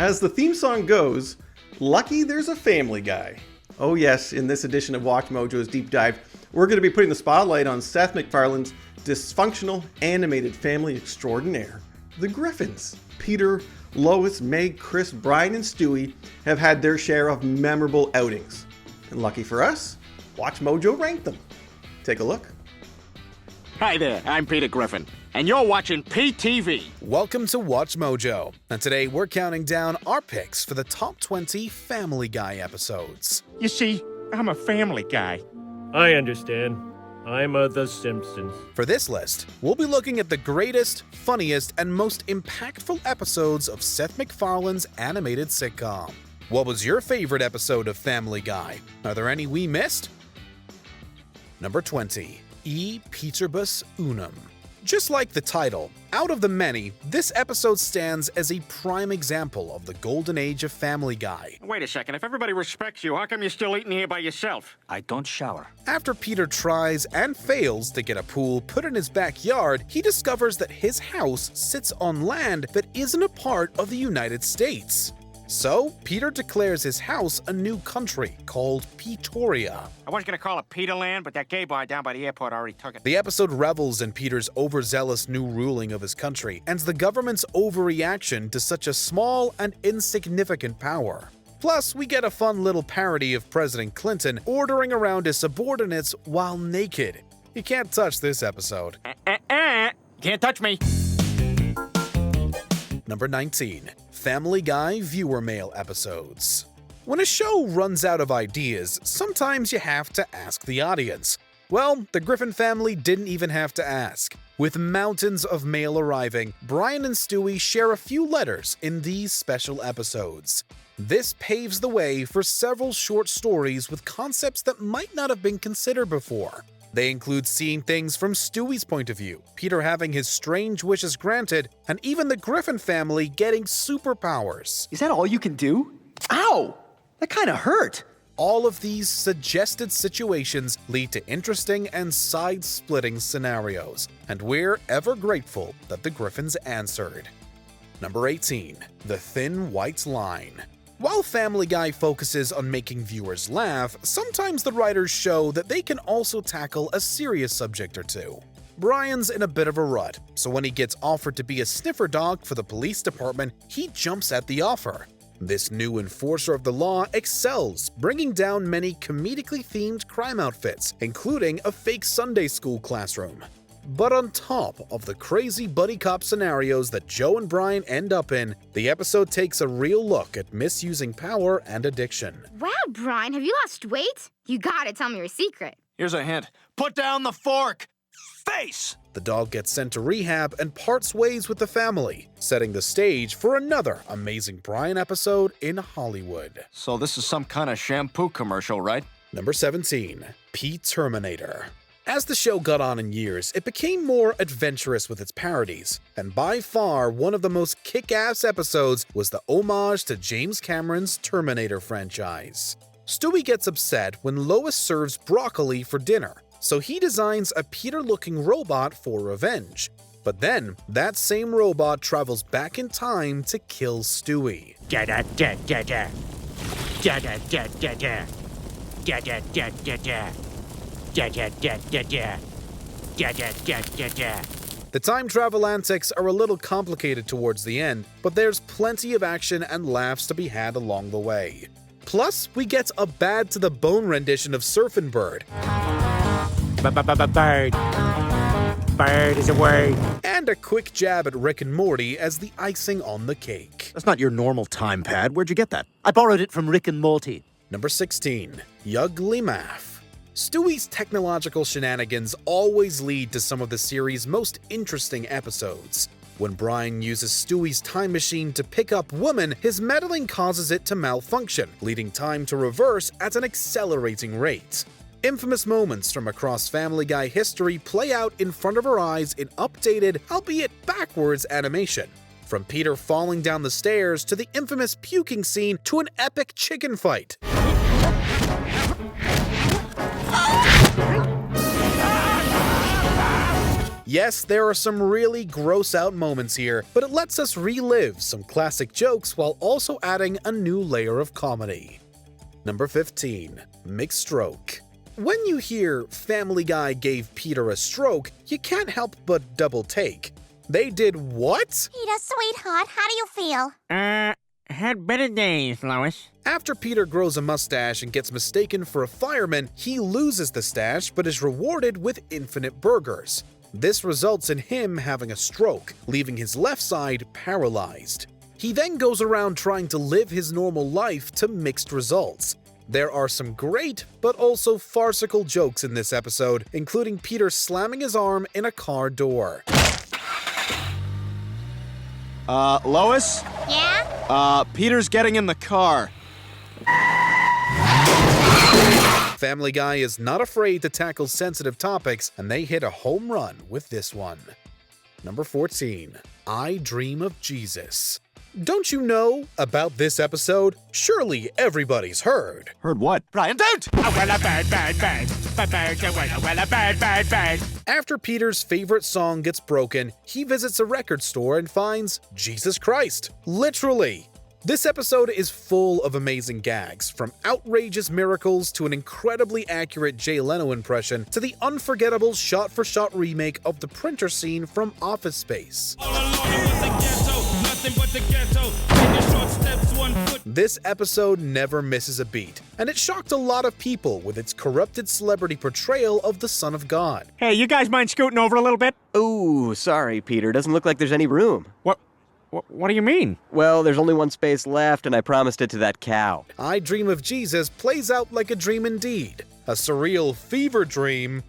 As the theme song goes, lucky there's a Family Guy. Oh yes, in this edition of Watch Mojo's Deep Dive, we're going to be putting the spotlight on Seth MacFarlane's dysfunctional animated family extraordinaire, the Griffins. Peter, Lois, Meg, Chris, Brian, and Stewie have had their share of memorable outings. And lucky for us, Watch Mojo ranked them. Take a look. Hi there, I'm Peter Griffin, and you're watching PTV. Welcome to Watch Mojo, and today we're counting down our picks for the top 20 Family Guy episodes. You see, I'm a family guy. I understand. I'm The Simpsons. For this list, we'll be looking at the greatest, funniest, and most impactful episodes of Seth MacFarlane's animated sitcom. What was your favorite episode of Family Guy? Are there any we missed? Number 20. E Peterbus Unum. Just like the title, out of the many, this episode stands as a prime example of the golden age of Family Guy. Wait a second, if everybody respects you, how come you're still eating here by yourself? I don't shower. After Peter tries and fails to get a pool put in his backyard, he discovers that his house sits on land that isn't a part of the United States. So, Peter declares his house a new country called Peetoria. I was gonna call it Peterland, but that gay bar down by the airport already took it. The episode revels in Peter's overzealous new ruling of his country and the government's overreaction to such a small and insignificant power. Plus, we get a fun little parody of President Clinton ordering around his subordinates while naked. You can't touch this episode. Can't touch me. Number 19. Family Guy Viewer Mail Episodes. When a show runs out of ideas, sometimes you have to ask the audience. Well, the Griffin family didn't even have to ask. With mountains of mail arriving, Brian and Stewie share a few letters in these special episodes. This paves the way for several short stories with concepts that might not have been considered before. They include seeing things from Stewie's point of view, Peter having his strange wishes granted, and even the Griffin family getting superpowers. Is that all you can do? Ow! That kind of hurt. All of these suggested situations lead to interesting and side-splitting scenarios, and we're ever grateful that the Griffins answered. Number 18. The Thin White Line. While Family Guy focuses on making viewers laugh, sometimes the writers show that they can also tackle a serious subject or two. Brian's in a bit of a rut, so when he gets offered to be a sniffer dog for the police department, he jumps at the offer. This new enforcer of the law excels, bringing down many comedically themed crime outfits, including a fake Sunday school classroom. But on top of the crazy buddy cop scenarios that Joe and Brian end up in, the episode takes a real look at misusing power and addiction. Wow, Brian, have you lost weight? You gotta tell me your secret. Here's a hint. Put down the fork. Face! The dog gets sent to rehab and parts ways with the family, setting the stage for another amazing Brian episode in Hollywood. So this is some kind of shampoo commercial, right? Number 17. P-Terminator. As the show got on in years, it became more adventurous with its parodies, and by far one of the most kick-ass episodes was the homage to James Cameron's Terminator franchise. Stewie gets upset when Lois serves broccoli for dinner, so he designs a Peter-looking robot for revenge. But then, that same robot travels back in time to kill Stewie. Da-da-da-da-da. Da-da-da-da-da. Da-da-da-da-da. Da-da-da-da-da. Da-da-da-da-da. The time travel antics are a little complicated towards the end, but there's plenty of action and laughs to be had along the way. Plus, we get a bad-to-the-bone rendition of Surfin' Bird. Bird. Bird is a word. And a quick jab at Rick and Morty as the icing on the cake. That's not your normal time pad. Where'd you get that? I borrowed it from Rick and Morty. Number 16. Yugly Math. Stewie's technological shenanigans always lead to some of the series' most interesting episodes. When Brian uses Stewie's time machine to pick up women, his meddling causes it to malfunction, leading time to reverse at an accelerating rate. Infamous moments from across Family Guy history play out in front of our eyes in updated, albeit backwards animation. From Peter falling down the stairs to the infamous puking scene to an epic chicken fight. Yes, there are some really gross out moments here, but it lets us relive some classic jokes while also adding a new layer of comedy. Number 15. McStroke. When you hear Family Guy gave Peter a stroke, you can't help but double take. They did what? Peter, sweetheart, how do you feel? Had better days, Lois. After Peter grows a mustache and gets mistaken for a fireman, he loses the stash but is rewarded with infinite burgers. This results in him having a stroke, leaving his left side paralyzed. He then goes around trying to live his normal life to mixed results. There are some great, but also farcical jokes in this episode, including Peter slamming his arm in a car door. Lois? Yeah? Peter's getting in the car. Family Guy is not afraid to tackle sensitive topics, and they hit a home run with this one. Number 14. I Dream of Jesus. Don't you know about this episode? Surely everybody's heard. Heard what? Brian, don't! After Peter's favorite song gets broken, he visits a record store and finds Jesus Christ. Literally. This episode is full of amazing gags, from outrageous miracles to an incredibly accurate Jay Leno impression to the unforgettable shot-for-shot remake of the printer scene from Office Space. This episode never misses a beat, and it shocked a lot of people with its corrupted celebrity portrayal of the Son of God. Hey, you guys mind scooting over a little bit? Ooh, sorry, Peter. Doesn't look like there's any room. What do you mean? Well, there's only one space left, and I promised it to that cow. I Dream of Jesus plays out like a dream indeed. A surreal fever dream.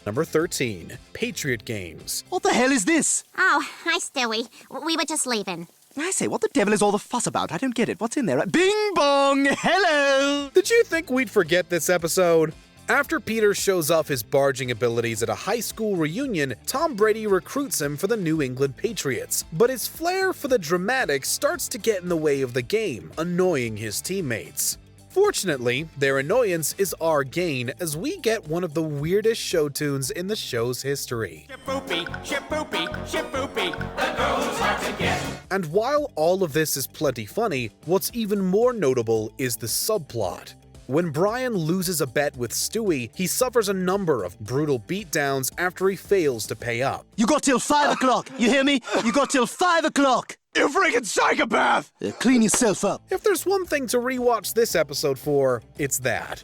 Number 13. Patriot Games. What the hell is this? Oh, hi, Stewie. We were just leaving. I say, what the devil is all the fuss about? I don't get it. What's in there? Bing bong! Hello! Did you think we'd forget this episode? After Peter shows off his barging abilities at a high school reunion, Tom Brady recruits him for the New England Patriots. But his flair for the dramatic starts to get in the way of the game, annoying his teammates. Fortunately, their annoyance is our gain as we get one of the weirdest show tunes in the show's history. Ship-boopy, ship-boopy, ship-boopy. The girl's hard to get. And while all of this is plenty funny, what's even more notable is the subplot. When Brian loses a bet with Stewie, he suffers a number of brutal beatdowns after he fails to pay up. You got till 5 o'clock. You hear me? You got till 5 o'clock. You freaking psychopath! Clean yourself up. If there's one thing to rewatch this episode for, it's that.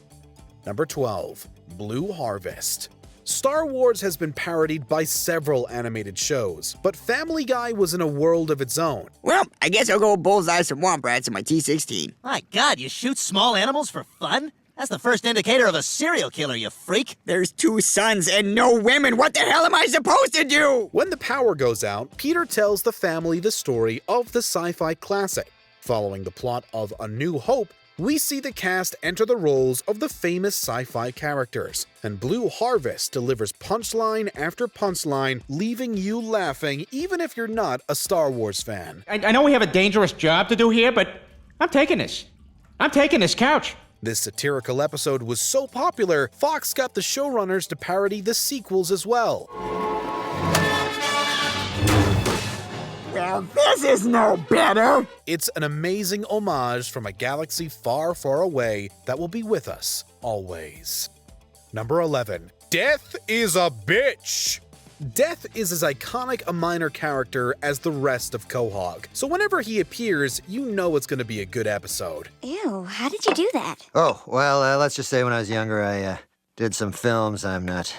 Number 12. Blue Harvest. Star Wars has been parodied by several animated shows, but Family Guy was in a world of its own. Well, I guess I'll go bullseye some womp rats in my T-16. My God, you shoot small animals for fun? That's the first indicator of a serial killer, you freak. There's 2 sons and no women. What the hell am I supposed to do? When the power goes out, Peter tells the family the story of the sci-fi classic. Following the plot of A New Hope, we see the cast enter the roles of the famous sci-fi characters, and Blue Harvest delivers punchline after punchline, leaving you laughing even if you're not a Star Wars fan. I know we have a dangerous job to do here, but I'm taking this. I'm taking this couch. This satirical episode was so popular, Fox got the showrunners to parody the sequels as well. Well, this is no better. It's an amazing homage from a galaxy far, far away that will be with us always. Number 11. Death is a bitch! Death is as iconic a minor character as the rest of Quahog, so whenever he appears, you know it's going to be a good episode. Ew, how did you do that? Oh, well, let's just say when I was younger, I did some films I'm not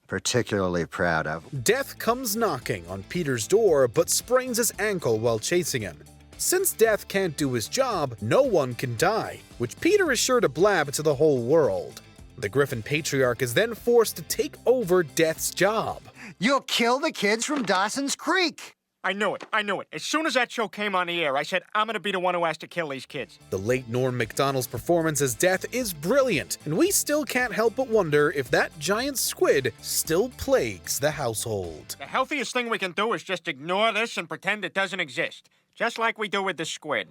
particularly proud of. Death comes knocking on Peter's door, but sprains his ankle while chasing him. Since Death can't do his job, no one can die, which Peter is sure to blab to the whole world. The Griffin patriarch is then forced to take over Death's job. You'll kill the kids from Dawson's Creek! I knew it. As soon as that show came on the air, I said, I'm gonna be the one who has to kill these kids. The late Norm Macdonald's performance as Death is brilliant, and we still can't help but wonder if that giant squid still plagues the household. The healthiest thing we can do is just ignore this and pretend it doesn't exist. Just like we do with the squid.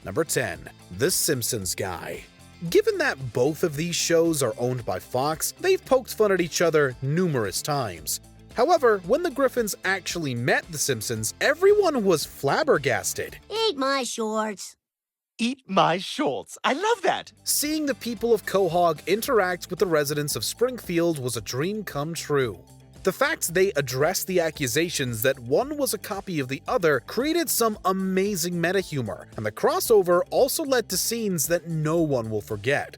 Number 10. The Simpsons Guy. Given that both of these shows are owned by Fox, they've poked fun at each other numerous times. However, when the Griffins actually met the Simpsons, everyone was flabbergasted. Eat my shorts. Eat my shorts. I love that. Seeing the people of Quahog interact with the residents of Springfield was a dream come true. The fact they addressed the accusations that one was a copy of the other created some amazing meta-humor, and the crossover also led to scenes that no one will forget.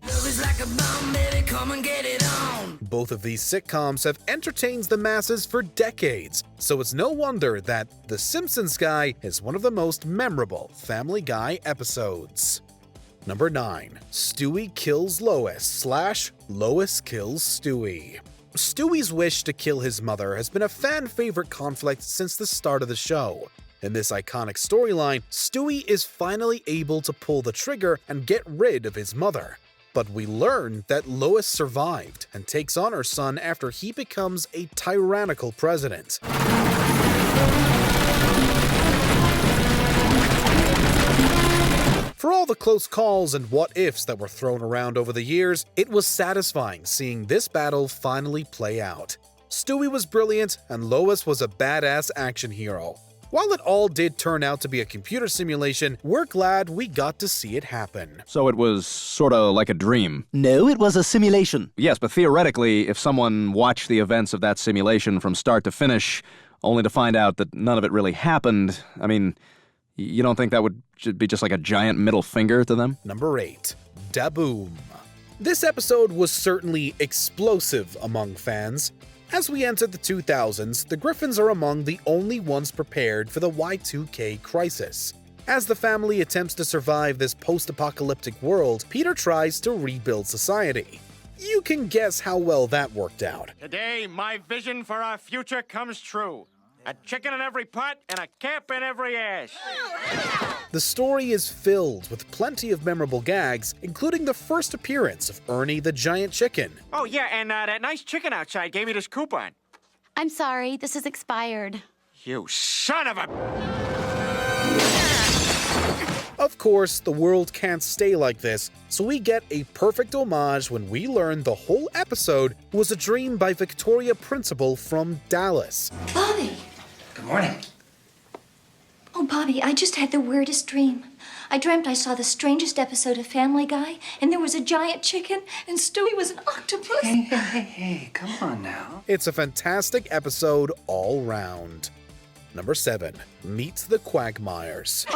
Both of these sitcoms have entertained the masses for decades, so it's no wonder that The Simpsons Guy is one of the most memorable Family Guy episodes. Number 9. Stewie kills Lois / Lois kills Stewie. Stewie's wish to kill his mother has been a fan-favorite conflict since the start of the show. In this iconic storyline, Stewie is finally able to pull the trigger and get rid of his mother. But we learn that Lois survived and takes on her son after he becomes a tyrannical president. For all the close calls and what-ifs that were thrown around over the years, it was satisfying seeing this battle finally play out. Stewie was brilliant, and Lois was a badass action hero. While it all did turn out to be a computer simulation, we're glad we got to see it happen. So it was sort of like a dream? No, it was a simulation. Yes, but theoretically, if someone watched the events of that simulation from start to finish, only to find out that none of it really happened, I mean, you don't think that should be just like a giant middle finger to them? Number 8. Daboom. This episode was certainly explosive among fans. As we entered the 2000s, the Griffins are among the only ones prepared for the Y2K crisis. As the family attempts to survive this post-apocalyptic world, Peter tries to rebuild society. You can guess how well that worked out. Today, my vision for our future comes true. A chicken in every pot and a cap in every ass. The story is filled with plenty of memorable gags, including the first appearance of Ernie the Giant Chicken. Oh, yeah, and that nice chicken outside gave me this coupon. I'm sorry, this is expired. You son of a... Of course, the world can't stay like this, so we get a perfect homage when we learn the whole episode was a dream by Victoria Principal from Dallas. Bobby! Good morning. Oh, Bobby, I just had the weirdest dream. I dreamt I saw the strangest episode of Family Guy, and there was a giant chicken, and Stewie was an octopus. Hey, come on now. It's a fantastic episode all round. Number 7. Meet the Quagmires.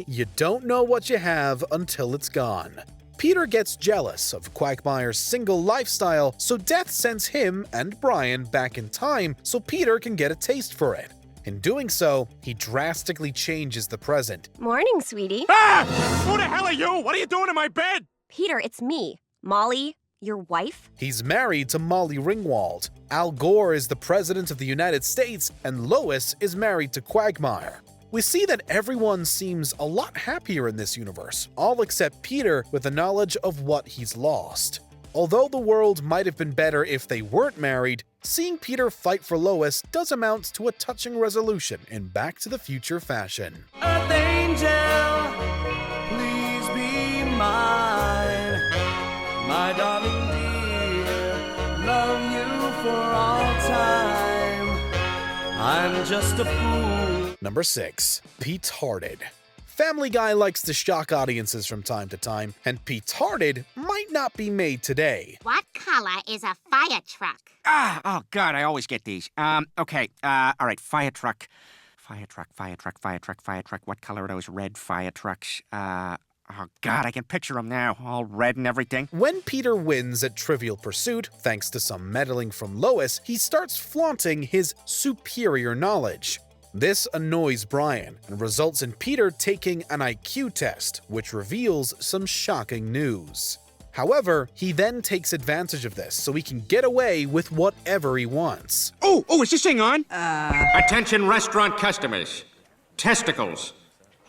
You don't know what you have until it's gone. Peter gets jealous of Quagmire's single lifestyle, so Death sends him and Brian back in time so Peter can get a taste for it. In doing so, he drastically changes the present. Morning, sweetie. Ah! Who the hell are you? What are you doing in my bed? Peter, it's me, Molly, your wife. He's married to Molly Ringwald. Al Gore is the President of the United States, and Lois is married to Quagmire. We see that everyone seems a lot happier in this universe, all except Peter with the knowledge of what he's lost. Although the world might have been better if they weren't married, seeing Peter fight for Lois does amount to a touching resolution in Back to the Future fashion. Earth angel, please be mine. My darling dear, love you for all time. I'm just a fool. Number 6. Petarded. Family Guy likes to shock audiences from time to time, and Petarded might not be made today. What color is a fire truck? Oh, God, I always get these. Okay, all right, fire truck. Fire truck. What color are those red fire trucks? Oh, God, I can picture them now, all red and everything. When Peter wins at Trivial Pursuit, thanks to some meddling from Lois, he starts flaunting his superior knowledge. This annoys Brian and results in Peter taking an IQ test, which reveals some shocking news. However, he then takes advantage of this so he can get away with whatever he wants. Oh, is this thing on? Attention restaurant customers. Testicles.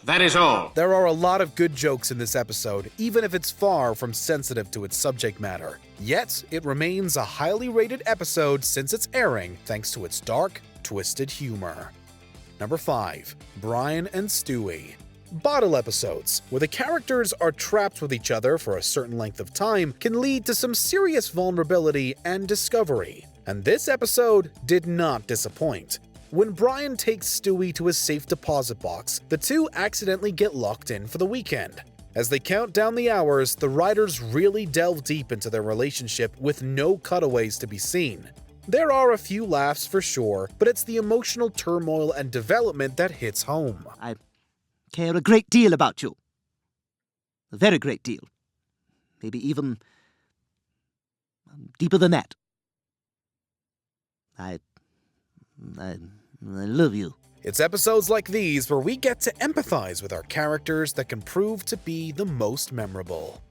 That is all. There are a lot of good jokes in this episode, even if it's far from sensitive to its subject matter. Yet, it remains a highly rated episode since its airing thanks to its dark, twisted humor. Number 5. Brian and Stewie. Bottle episodes, where the characters are trapped with each other for a certain length of time, can lead to some serious vulnerability and discovery. And this episode did not disappoint. When Brian takes Stewie to his safe deposit box, the two accidentally get locked in for the weekend. As they count down the hours, the writers really delve deep into their relationship with no cutaways to be seen. There are a few laughs for sure, but it's the emotional turmoil and development that hits home. I care a great deal about you. A very great deal. Maybe even deeper than that. I love you. It's episodes like these where we get to empathize with our characters that can prove to be the most memorable.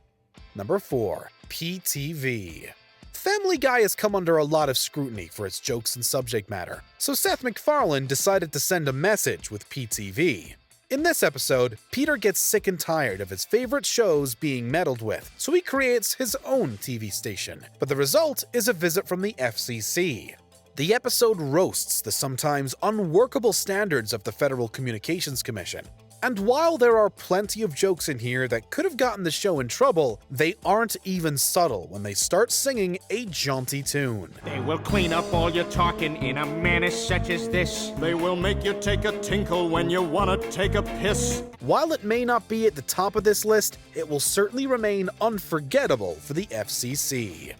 Number 4. PTV. Family Guy has come under a lot of scrutiny for its jokes and subject matter, so Seth MacFarlane decided to send a message with PTV. In this episode, Peter gets sick and tired of his favorite shows being meddled with, so he creates his own TV station, but the result is a visit from the FCC. The episode roasts the sometimes unworkable standards of the Federal Communications Commission. And while there are plenty of jokes in here that could have gotten the show in trouble, they aren't even subtle when they start singing a jaunty tune. They will clean up all your talking in a manner such as this. They will make you take a tinkle when you wanna take a piss. While it may not be at the top of this list, it will certainly remain unforgettable for the FCC.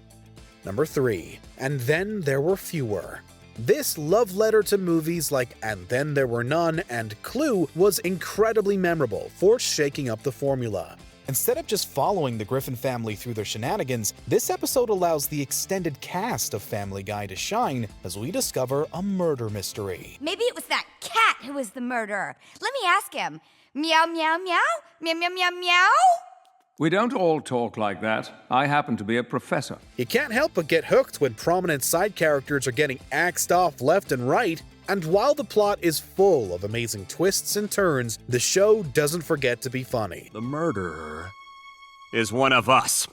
Number 3. And Then There Were Fewer. This love letter to movies like And Then There Were None and Clue was incredibly memorable for shaking up the formula. Instead of just following the Griffin family through their shenanigans, this episode allows the extended cast of Family Guy to shine as we discover a murder mystery. Maybe it was that cat who was the murderer. Let me ask him. Meow, meow, meow? Meow, meow, meow, meow? We don't all talk like that. I happen to be a professor. You can't help but get hooked when prominent side characters are getting axed off left and right. And while the plot is full of amazing twists and turns, the show doesn't forget to be funny. The murderer is one of us.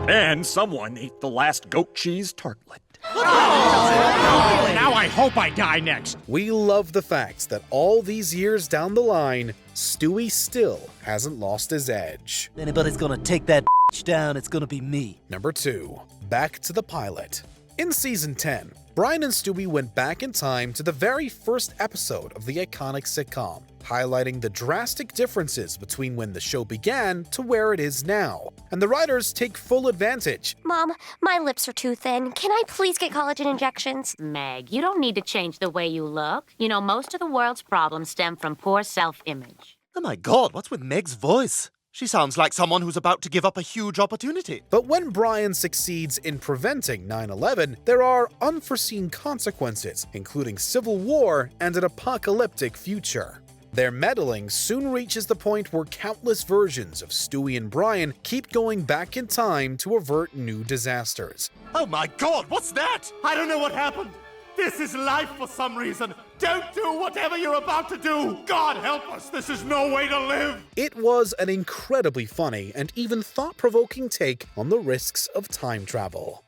And someone ate the last goat cheese tartlet. Now I hope I die next. We love the fact that all these years down the line, Stewie still hasn't lost his edge. If anybody's gonna take that down, it's gonna be me. Number 2. Back to the pilot. In Season 10, Brian and Stewie went back in time to the very first episode of the iconic sitcom, highlighting the drastic differences between when the show began to where it is now. And the writers take full advantage. Mom, my lips are too thin. Can I please get collagen injections? Meg, you don't need to change the way you look. You know, most of the world's problems stem from poor self-image. Oh my God, what's with Meg's voice? She sounds like someone who's about to give up a huge opportunity. But when Brian succeeds in preventing 9/11, there are unforeseen consequences, including civil war and an apocalyptic future. Their meddling soon reaches the point where countless versions of Stewie and Brian keep going back in time to avert new disasters. Oh my God, what's that? I don't know what happened. This is life for some reason. Don't do whatever you're about to do. God help us. This is no way to live. It was an incredibly funny and even thought-provoking take on the risks of time travel.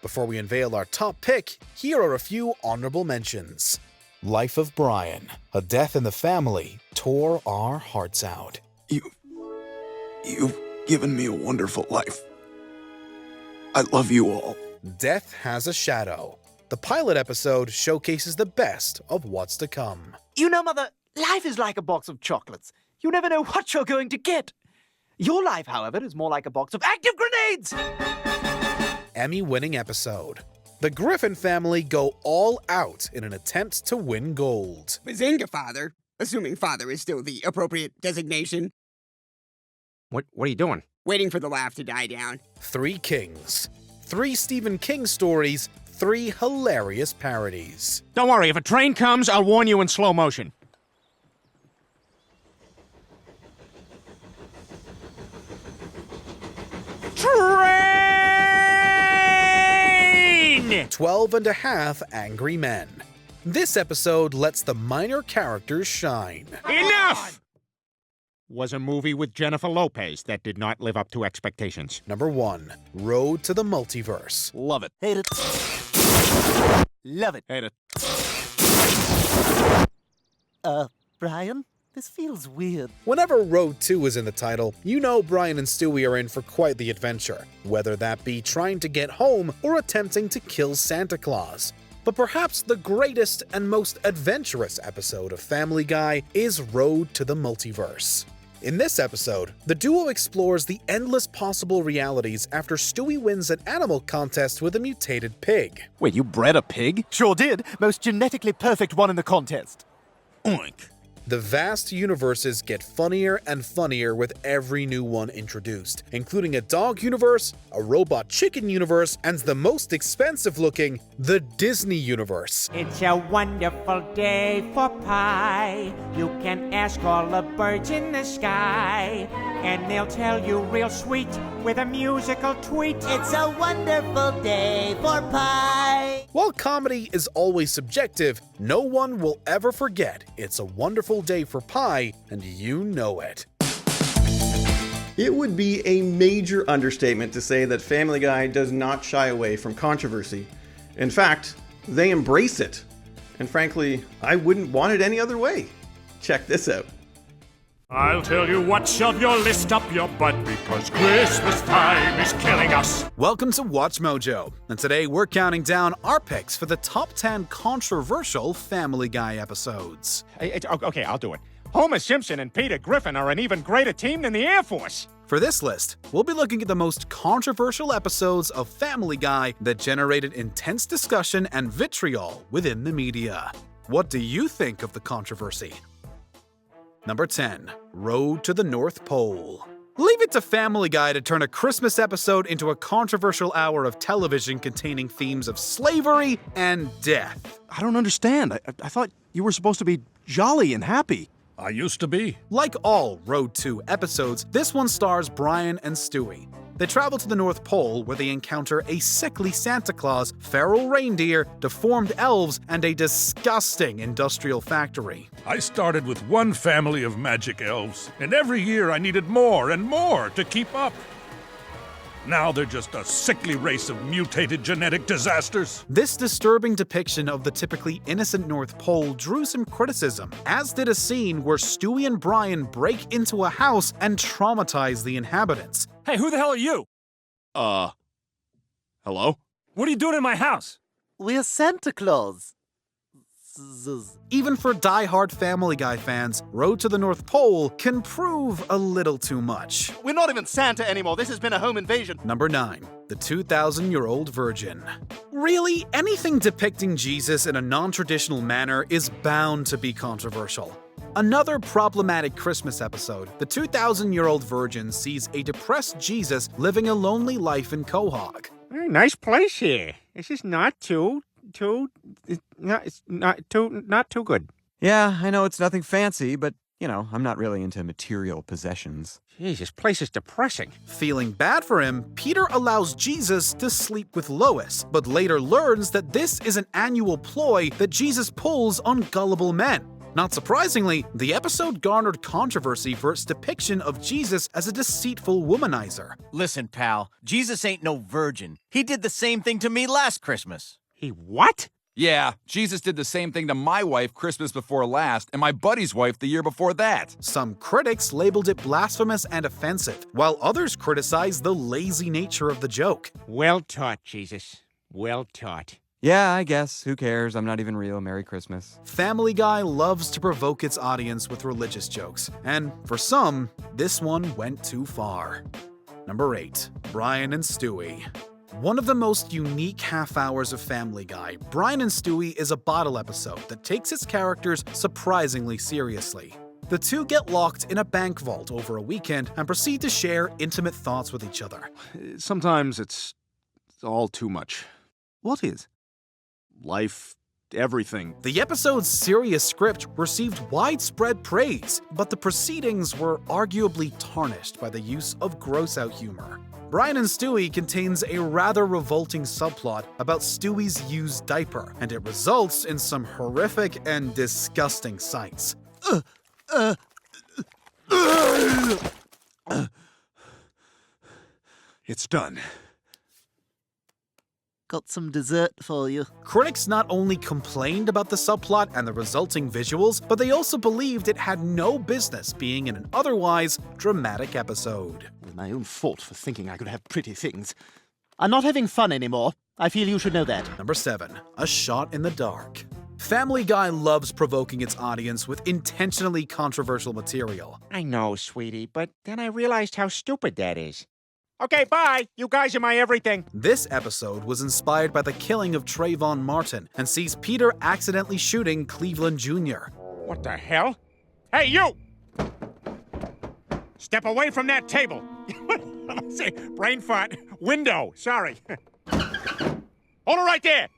Before we unveil our top pick, here are a few honorable mentions. Life of Brian. A death in the family tore our hearts out. You've given me a wonderful life. I love you all. Death Has a Shadow. The pilot episode showcases the best of what's to come. You know, Mother, life is like a box of chocolates. You never know what you're going to get. Your life, however, is more like a box of active grenades! Emmy-winning episode. The Griffin family go all out in an attempt to win gold. Bazinga, Father. Assuming father is still the appropriate designation. What are you doing? Waiting for the laugh to die down. 3 Kings. 3 Stephen King stories, 3 hilarious parodies. Don't worry, if a train comes, I'll warn you in slow motion. Train! 12 and a Half Angry Men. This episode lets the minor characters shine. Enough! Was a movie with Jennifer Lopez that did not live up to expectations. Number 1, Road to the Multiverse. Love it. Hate it. Love it. Hate it. Brian? This feels weird. Whenever Road 2 is in the title, you know Brian and Stewie are in for quite the adventure, whether that be trying to get home or attempting to kill Santa Claus. But perhaps the greatest and most adventurous episode of Family Guy is Road to the Multiverse. In this episode, the duo explores the endless possible realities after Stewie wins an animal contest with a mutated pig. Wait, you bred a pig? Sure did. Most genetically perfect one in the contest. Oink. The vast universes get funnier and funnier with every new one introduced, including a dog universe, a robot chicken universe, and the most expensive looking, the Disney universe. It's a wonderful day for pie. You can ask all the birds in the sky, and they'll tell you real sweet with a musical tweet. It's a wonderful day for pie. While comedy is always subjective, no one will ever forget It's a Wonderful Day for Pie, and you know it. It would be a major understatement to say that Family Guy does not shy away from controversy. In fact, they embrace it. And frankly, I wouldn't want it any other way. Check this out. I'll tell you what, shove your list up your butt because Christmas time is killing us. Welcome to Watch Mojo, and today we're counting down our picks for the top 10 controversial Family Guy episodes. Okay, I'll do it. Homer Simpson and Peter Griffin are an even greater team than the Air Force. For this list, we'll be looking at the most controversial episodes of Family Guy that generated intense discussion and vitriol within the media. What do you think of the controversy? Number 10. Road to the North Pole. Leave it to Family Guy to turn a Christmas episode into a controversial hour of television containing themes of slavery and death. I don't understand. I thought you were supposed to be jolly and happy. I used to be. Like all Road 2 episodes, this one stars Brian and Stewie. They travel to the North Pole where they encounter a sickly Santa Claus, feral reindeer, deformed elves, and a disgusting industrial factory. I started with one family of magic elves, and every year I needed more and more to keep up. Now they're just a sickly race of mutated genetic disasters. This disturbing depiction of the typically innocent North Pole drew some criticism, as did a scene where Stewie and Brian break into a house and traumatize the inhabitants. Hey, who the hell are you? Hello? What are you doing in my house? We're Santa Claus. Even for die-hard Family Guy fans, Road to the North Pole can prove a little too much. We're not even Santa anymore. This has been a home invasion. Number 9. The 2,000-year-old virgin. Really, anything depicting Jesus in a non-traditional manner is bound to be controversial. Another problematic Christmas episode, the 2,000-year-old virgin sees a depressed Jesus living a lonely life in Quahog. Nice place here. This is not too good. Yeah, I know it's nothing fancy, but, you know, I'm not really into material possessions. Jeez, this place is depressing. Feeling bad for him, Peter allows Jesus to sleep with Lois, but later learns that this is an annual ploy that Jesus pulls on gullible men. Not surprisingly, the episode garnered controversy for its depiction of Jesus as a deceitful womanizer. Listen, pal, Jesus ain't no virgin. He did the same thing to me last Christmas. He what? Yeah, Jesus did the same thing to my wife Christmas before last, and my buddy's wife the year before that. Some critics labeled it blasphemous and offensive, while others criticized the lazy nature of the joke. Well taught, Jesus. Well taught. Yeah, I guess. Who cares? I'm not even real. Merry Christmas. Family Guy loves to provoke its audience with religious jokes, and for some, this one went too far. Number 8. Brian and Stewie. One of the most unique half hours of Family Guy, Brian and Stewie is a bottle episode that takes its characters surprisingly seriously. The two get locked in a bank vault over a weekend and proceed to share intimate thoughts with each other. Sometimes it's all too much. What is? Life, everything. The episode's serious script received widespread praise, but the proceedings were arguably tarnished by the use of gross-out humor. Brian and Stewie contains a rather revolting subplot about Stewie's used diaper, and it results in some horrific and disgusting sights. It's done. Got some dessert for you. Critics not only complained about the subplot and the resulting visuals, but they also believed it had no business being in an otherwise dramatic episode. It was my own fault for thinking I could have pretty things. I'm not having fun anymore. I feel you should know that. Number 7. A Shot in the Dark. Family Guy loves provoking its audience with intentionally controversial material. I know, sweetie, but then I realized how stupid that is. Okay, bye. You guys are my everything. This episode was inspired by the killing of Trayvon Martin and sees Peter accidentally shooting Cleveland Jr. What the hell? Hey, you! Step away from that table. Say, brain fart. Window. Sorry. Hold it right there.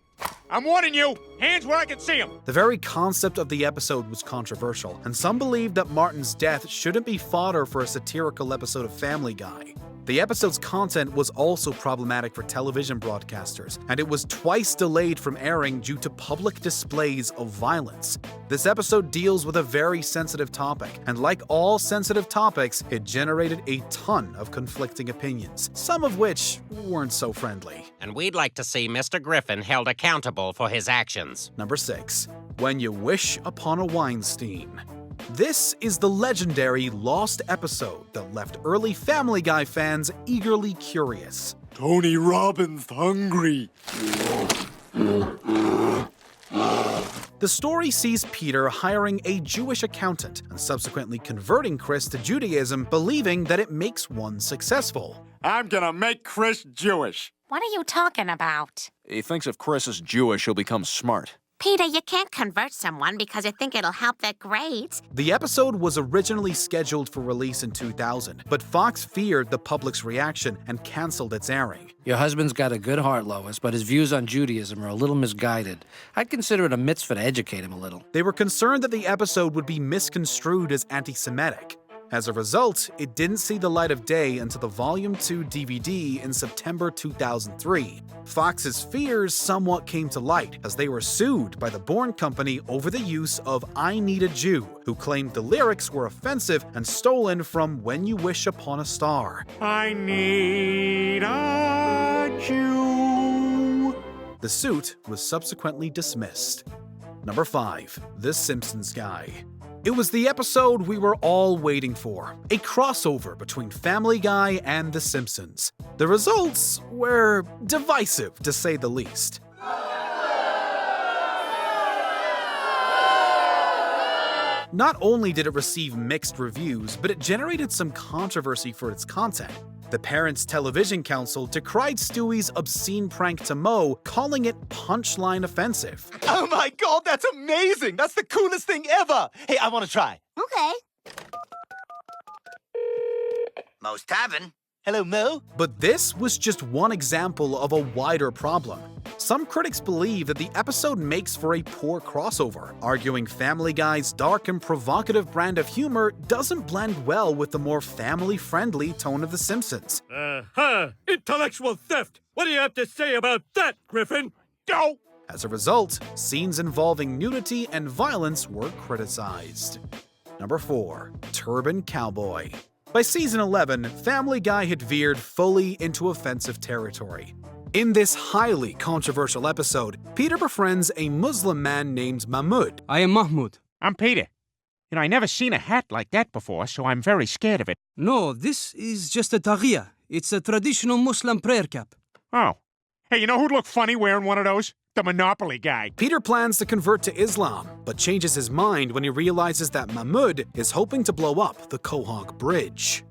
I'm warning you. Hands where I can see them. The very concept of the episode was controversial, and some believed that Martin's death shouldn't be fodder for a satirical episode of Family Guy. The episode's content was also problematic for television broadcasters, and it was twice delayed from airing due to public displays of violence. This episode deals with a very sensitive topic, and like all sensitive topics, it generated a ton of conflicting opinions, some of which weren't so friendly. And we'd like to see Mr. Griffin held accountable for his actions. Number 6. When You Wish Upon a Weinstein. This is the legendary lost episode that left early Family Guy fans eagerly curious. Tony Robbins hungry. The story sees Peter hiring a Jewish accountant and subsequently converting Chris to Judaism, believing that it makes one successful. I'm gonna make Chris Jewish. What are you talking about? He thinks if Chris is Jewish, he'll become smart. Peter, you can't convert someone because you think it'll help their grades. The episode was originally scheduled for release in 2000, but Fox feared the public's reaction and canceled its airing. Your husband's got a good heart, Lois, but his views on Judaism are a little misguided. I'd consider it a mitzvah to educate him a little. They were concerned that the episode would be misconstrued as anti-Semitic. As a result, it didn't see the light of day until the Volume 2 DVD in September 2003. Fox's fears somewhat came to light as they were sued by the Bourne Company over the use of I Need a Jew, who claimed the lyrics were offensive and stolen from When You Wish Upon a Star. I need a Jew. The suit was subsequently dismissed. Number 5. The Simpsons Guy. It was the episode we were all waiting for, a crossover between Family Guy and The Simpsons. The results were divisive, to say the least. Not only did it receive mixed reviews, but it generated some controversy for its content. The Parents Television Council decried Stewie's obscene prank to Moe, calling it punchline offensive. Oh my god, that's amazing! That's the coolest thing ever! Hey, I want to try. Okay. Mo's Tavern. Hello, Mo. But this was just one example of a wider problem. Some critics believe that the episode makes for a poor crossover, arguing Family Guy's dark and provocative brand of humor doesn't blend well with the more family-friendly tone of The Simpsons. Intellectual theft! What do you have to say about that, Griffin? Go! As a result, scenes involving nudity and violence were criticized. Number 4. Turban Cowboy. By season 11, Family Guy had veered fully into offensive territory. In this highly controversial episode, Peter befriends a Muslim man named Mahmoud. I am Mahmoud. I'm Peter. You know, I never seen a hat like that before, so I'm very scared of it. No, this is just a taghiya. It's a traditional Muslim prayer cap. Oh. Hey, you know who'd look funny wearing one of those? The Monopoly guy. Peter plans to convert to Islam, but changes his mind when he realizes that Mahmoud is hoping to blow up the Quahog Bridge.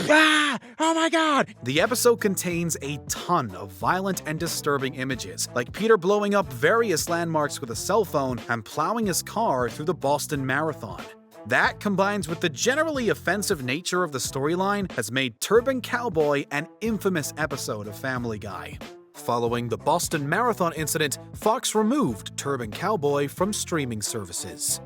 Ah! Oh my god! The episode contains a ton of violent and disturbing images, like Peter blowing up various landmarks with a cell phone and plowing his car through the Boston Marathon. That, combines with the generally offensive nature of the storyline, has made Turban Cowboy an infamous episode of Family Guy. Following the Boston Marathon incident, Fox removed Turban Cowboy from streaming services.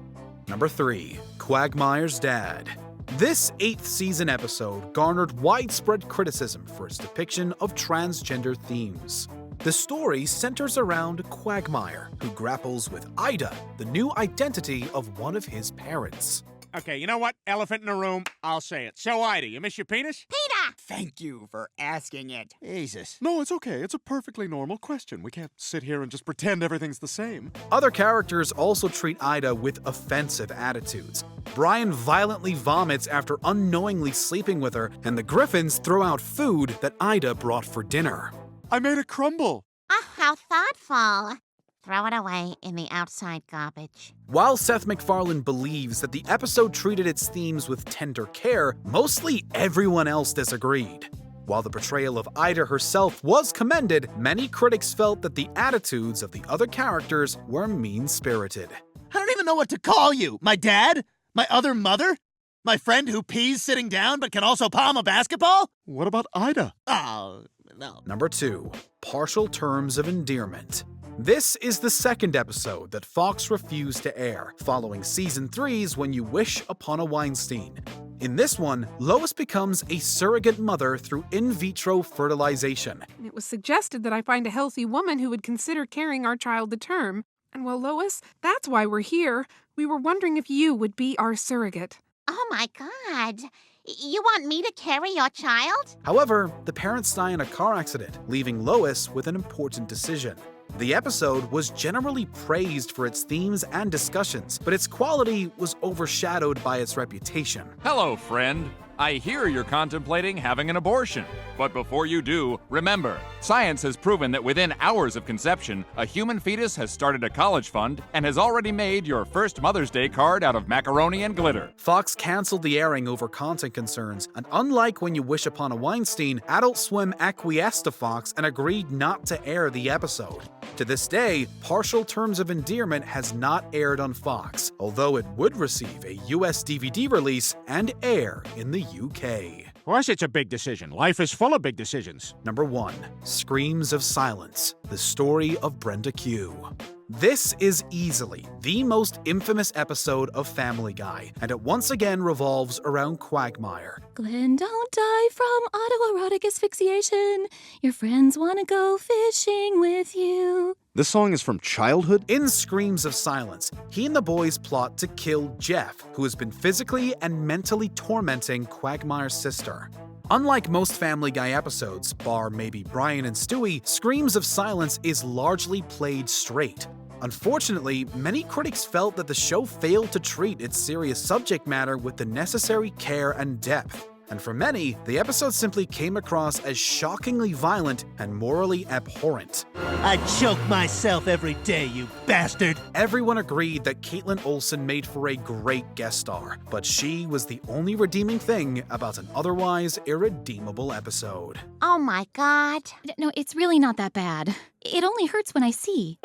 Number 3. Quagmire's Dad. This 8th season episode garnered widespread criticism for its depiction of transgender themes. The story centers around Quagmire, who grapples with Ida, the new identity of one of his parents. Okay, you know what? Elephant in the room. I'll say it. So, Ida, you miss your penis? Peter! Thank you for asking it. Jesus. No, it's okay. It's a perfectly normal question. We can't sit here and just pretend everything's the same. Other characters also treat Ida with offensive attitudes. Brian violently vomits after unknowingly sleeping with her, and the Griffins throw out food that Ida brought for dinner. I made a crumble. Oh, how thoughtful. Throw it away in the outside garbage. While Seth MacFarlane believes that the episode treated its themes with tender care, mostly everyone else disagreed. While the portrayal of Ida herself was commended, many critics felt that the attitudes of the other characters were mean-spirited. I don't even know what to call you. My dad? My other mother? My friend who pees sitting down but can also palm a basketball? What about Ida? Oh, no. Number 2. Partial Terms of Endearment. This is the second episode that Fox refused to air, following Season 3's When You Wish Upon a Weinstein. In this one, Lois becomes a surrogate mother through in vitro fertilization. It was suggested that I find a healthy woman who would consider carrying our child to term. And well, Lois, that's why we're here. We were wondering if you would be our surrogate. Oh my God. You want me to carry your child? However, the parents die in a car accident, leaving Lois with an important decision. The episode was generally praised for its themes and discussions, but its quality was overshadowed by its reputation. Hello, friend. I hear you're contemplating having an abortion. But before you do, remember, science has proven that within hours of conception, a human fetus has started a college fund and has already made your first Mother's Day card out of macaroni and glitter. Fox canceled the airing over content concerns, and unlike When You Wish Upon a Weinstein, Adult Swim acquiesced to Fox and agreed not to air the episode. To this day, Partial Terms of Endearment has not aired on Fox, although it would receive a US DVD release and air in the UK. Of course it's a big decision. Life is full of big decisions. Number 1. Screams of Silence, the story of Brenda Q. This is easily the most infamous episode of Family Guy, and it once again revolves around Quagmire. Glenn, don't die from autoerotic asphyxiation. Your friends want to go fishing with you. This song is from childhood? In Screams of Silence, he and the boys plot to kill Jeff, who has been physically and mentally tormenting Quagmire's sister. Unlike most Family Guy episodes, bar maybe Brian and Stewie, Screams of Silence is largely played straight. Unfortunately, many critics felt that the show failed to treat its serious subject matter with the necessary care and depth. And for many, the episode simply came across as shockingly violent and morally abhorrent. I choke myself every day, you bastard! Everyone agreed that Caitlin Olsen made for a great guest star, but she was the only redeeming thing about an otherwise irredeemable episode. Oh my God. No, it's really not that bad. It only hurts when I see.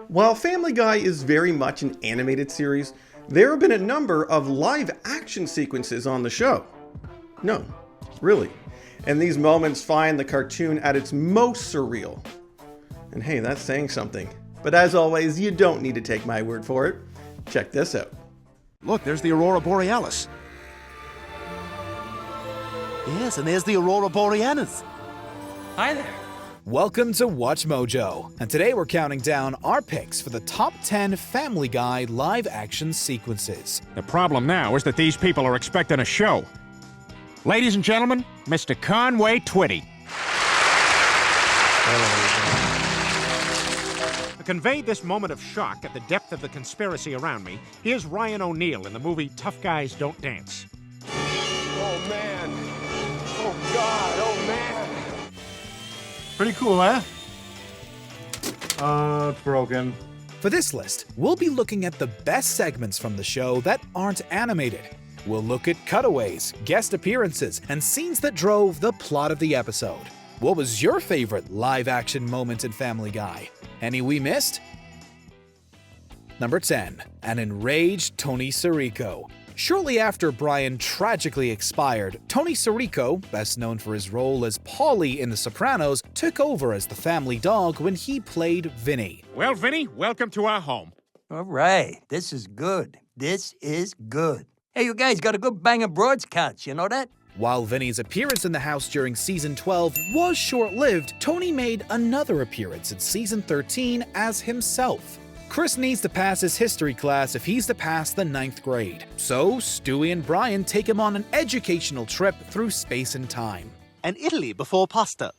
While Family Guy is very much an animated series, there have been a number of live-action sequences on the show. No, really. And these moments find the cartoon at its most surreal. And hey, that's saying something. But as always, you don't need to take my word for it. Check this out. Look, there's the Aurora Borealis. Yes, and there's the Aurora Borealis. Hi there. Welcome to Watch Mojo, and today we're counting down our picks for the top 10 Family Guy live-action sequences. The problem now is that these people are expecting a show. Ladies and gentlemen, Mr. Conway Twitty. To convey this moment of shock at the depth of the conspiracy around me, here's Ryan O'Neal in the movie Tough Guys Don't Dance. Oh, man. Oh, God. Oh, man. Pretty cool, huh? It's broken. For this list, we'll be looking at the best segments from the show that aren't animated. We'll look at cutaways, guest appearances, and scenes that drove the plot of the episode. What was your favorite live-action moment in Family Guy? Any we missed? Number 10. An enraged Tony Sirico. Shortly after Brian tragically expired, Tony Sirico, best known for his role as Paulie in The Sopranos, took over as the family dog when he played Vinny. Well, Vinny, welcome to our home. All right, this is good. This is good. Hey, you guys got a good bang of broadcasts, you know that? While Vinny's appearance in the house during Season 12 was short-lived, Tony made another appearance in Season 13 as himself. Chris needs to pass his history class if he's to pass the 9th grade. So, Stewie and Brian take him on an educational trip through space and time. And Italy before pasta.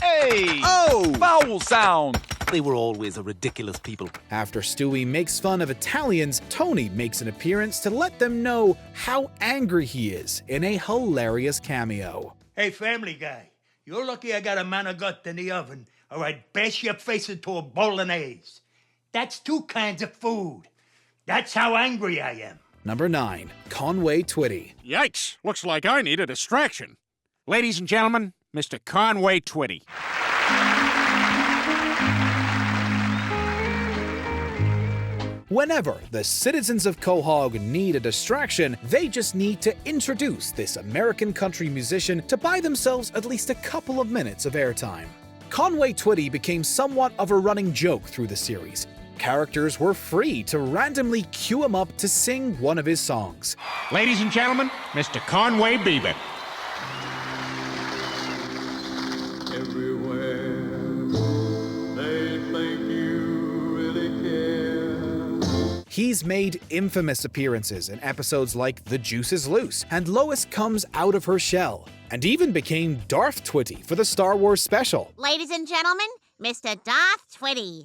Hey! Oh! Vowel sound! They were always a ridiculous people. After Stewie makes fun of Italians, Tony makes an appearance to let them know how angry he is in a hilarious cameo. Hey, Family Guy, you're lucky I got a manigot in the oven, or I'd bash your face into a bolognese. That's 2 kinds of food. That's how angry I am. Number 9. Conway Twitty. Yikes! Looks like I need a distraction. Ladies and gentlemen, Mr. Conway Twitty. Whenever the citizens of Quahog need a distraction, they just need to introduce this American country musician to buy themselves at least a couple of minutes of airtime. Conway Twitty became somewhat of a running joke through the series. Characters were free to randomly cue him up to sing one of his songs. Ladies and gentlemen, Mr. Conway Bieber. He's made infamous appearances in episodes like The Juice is Loose and Lois Comes Out of Her Shell, and even became Darth Twitty for the Star Wars special. Ladies and gentlemen, Mr. Darth Twitty.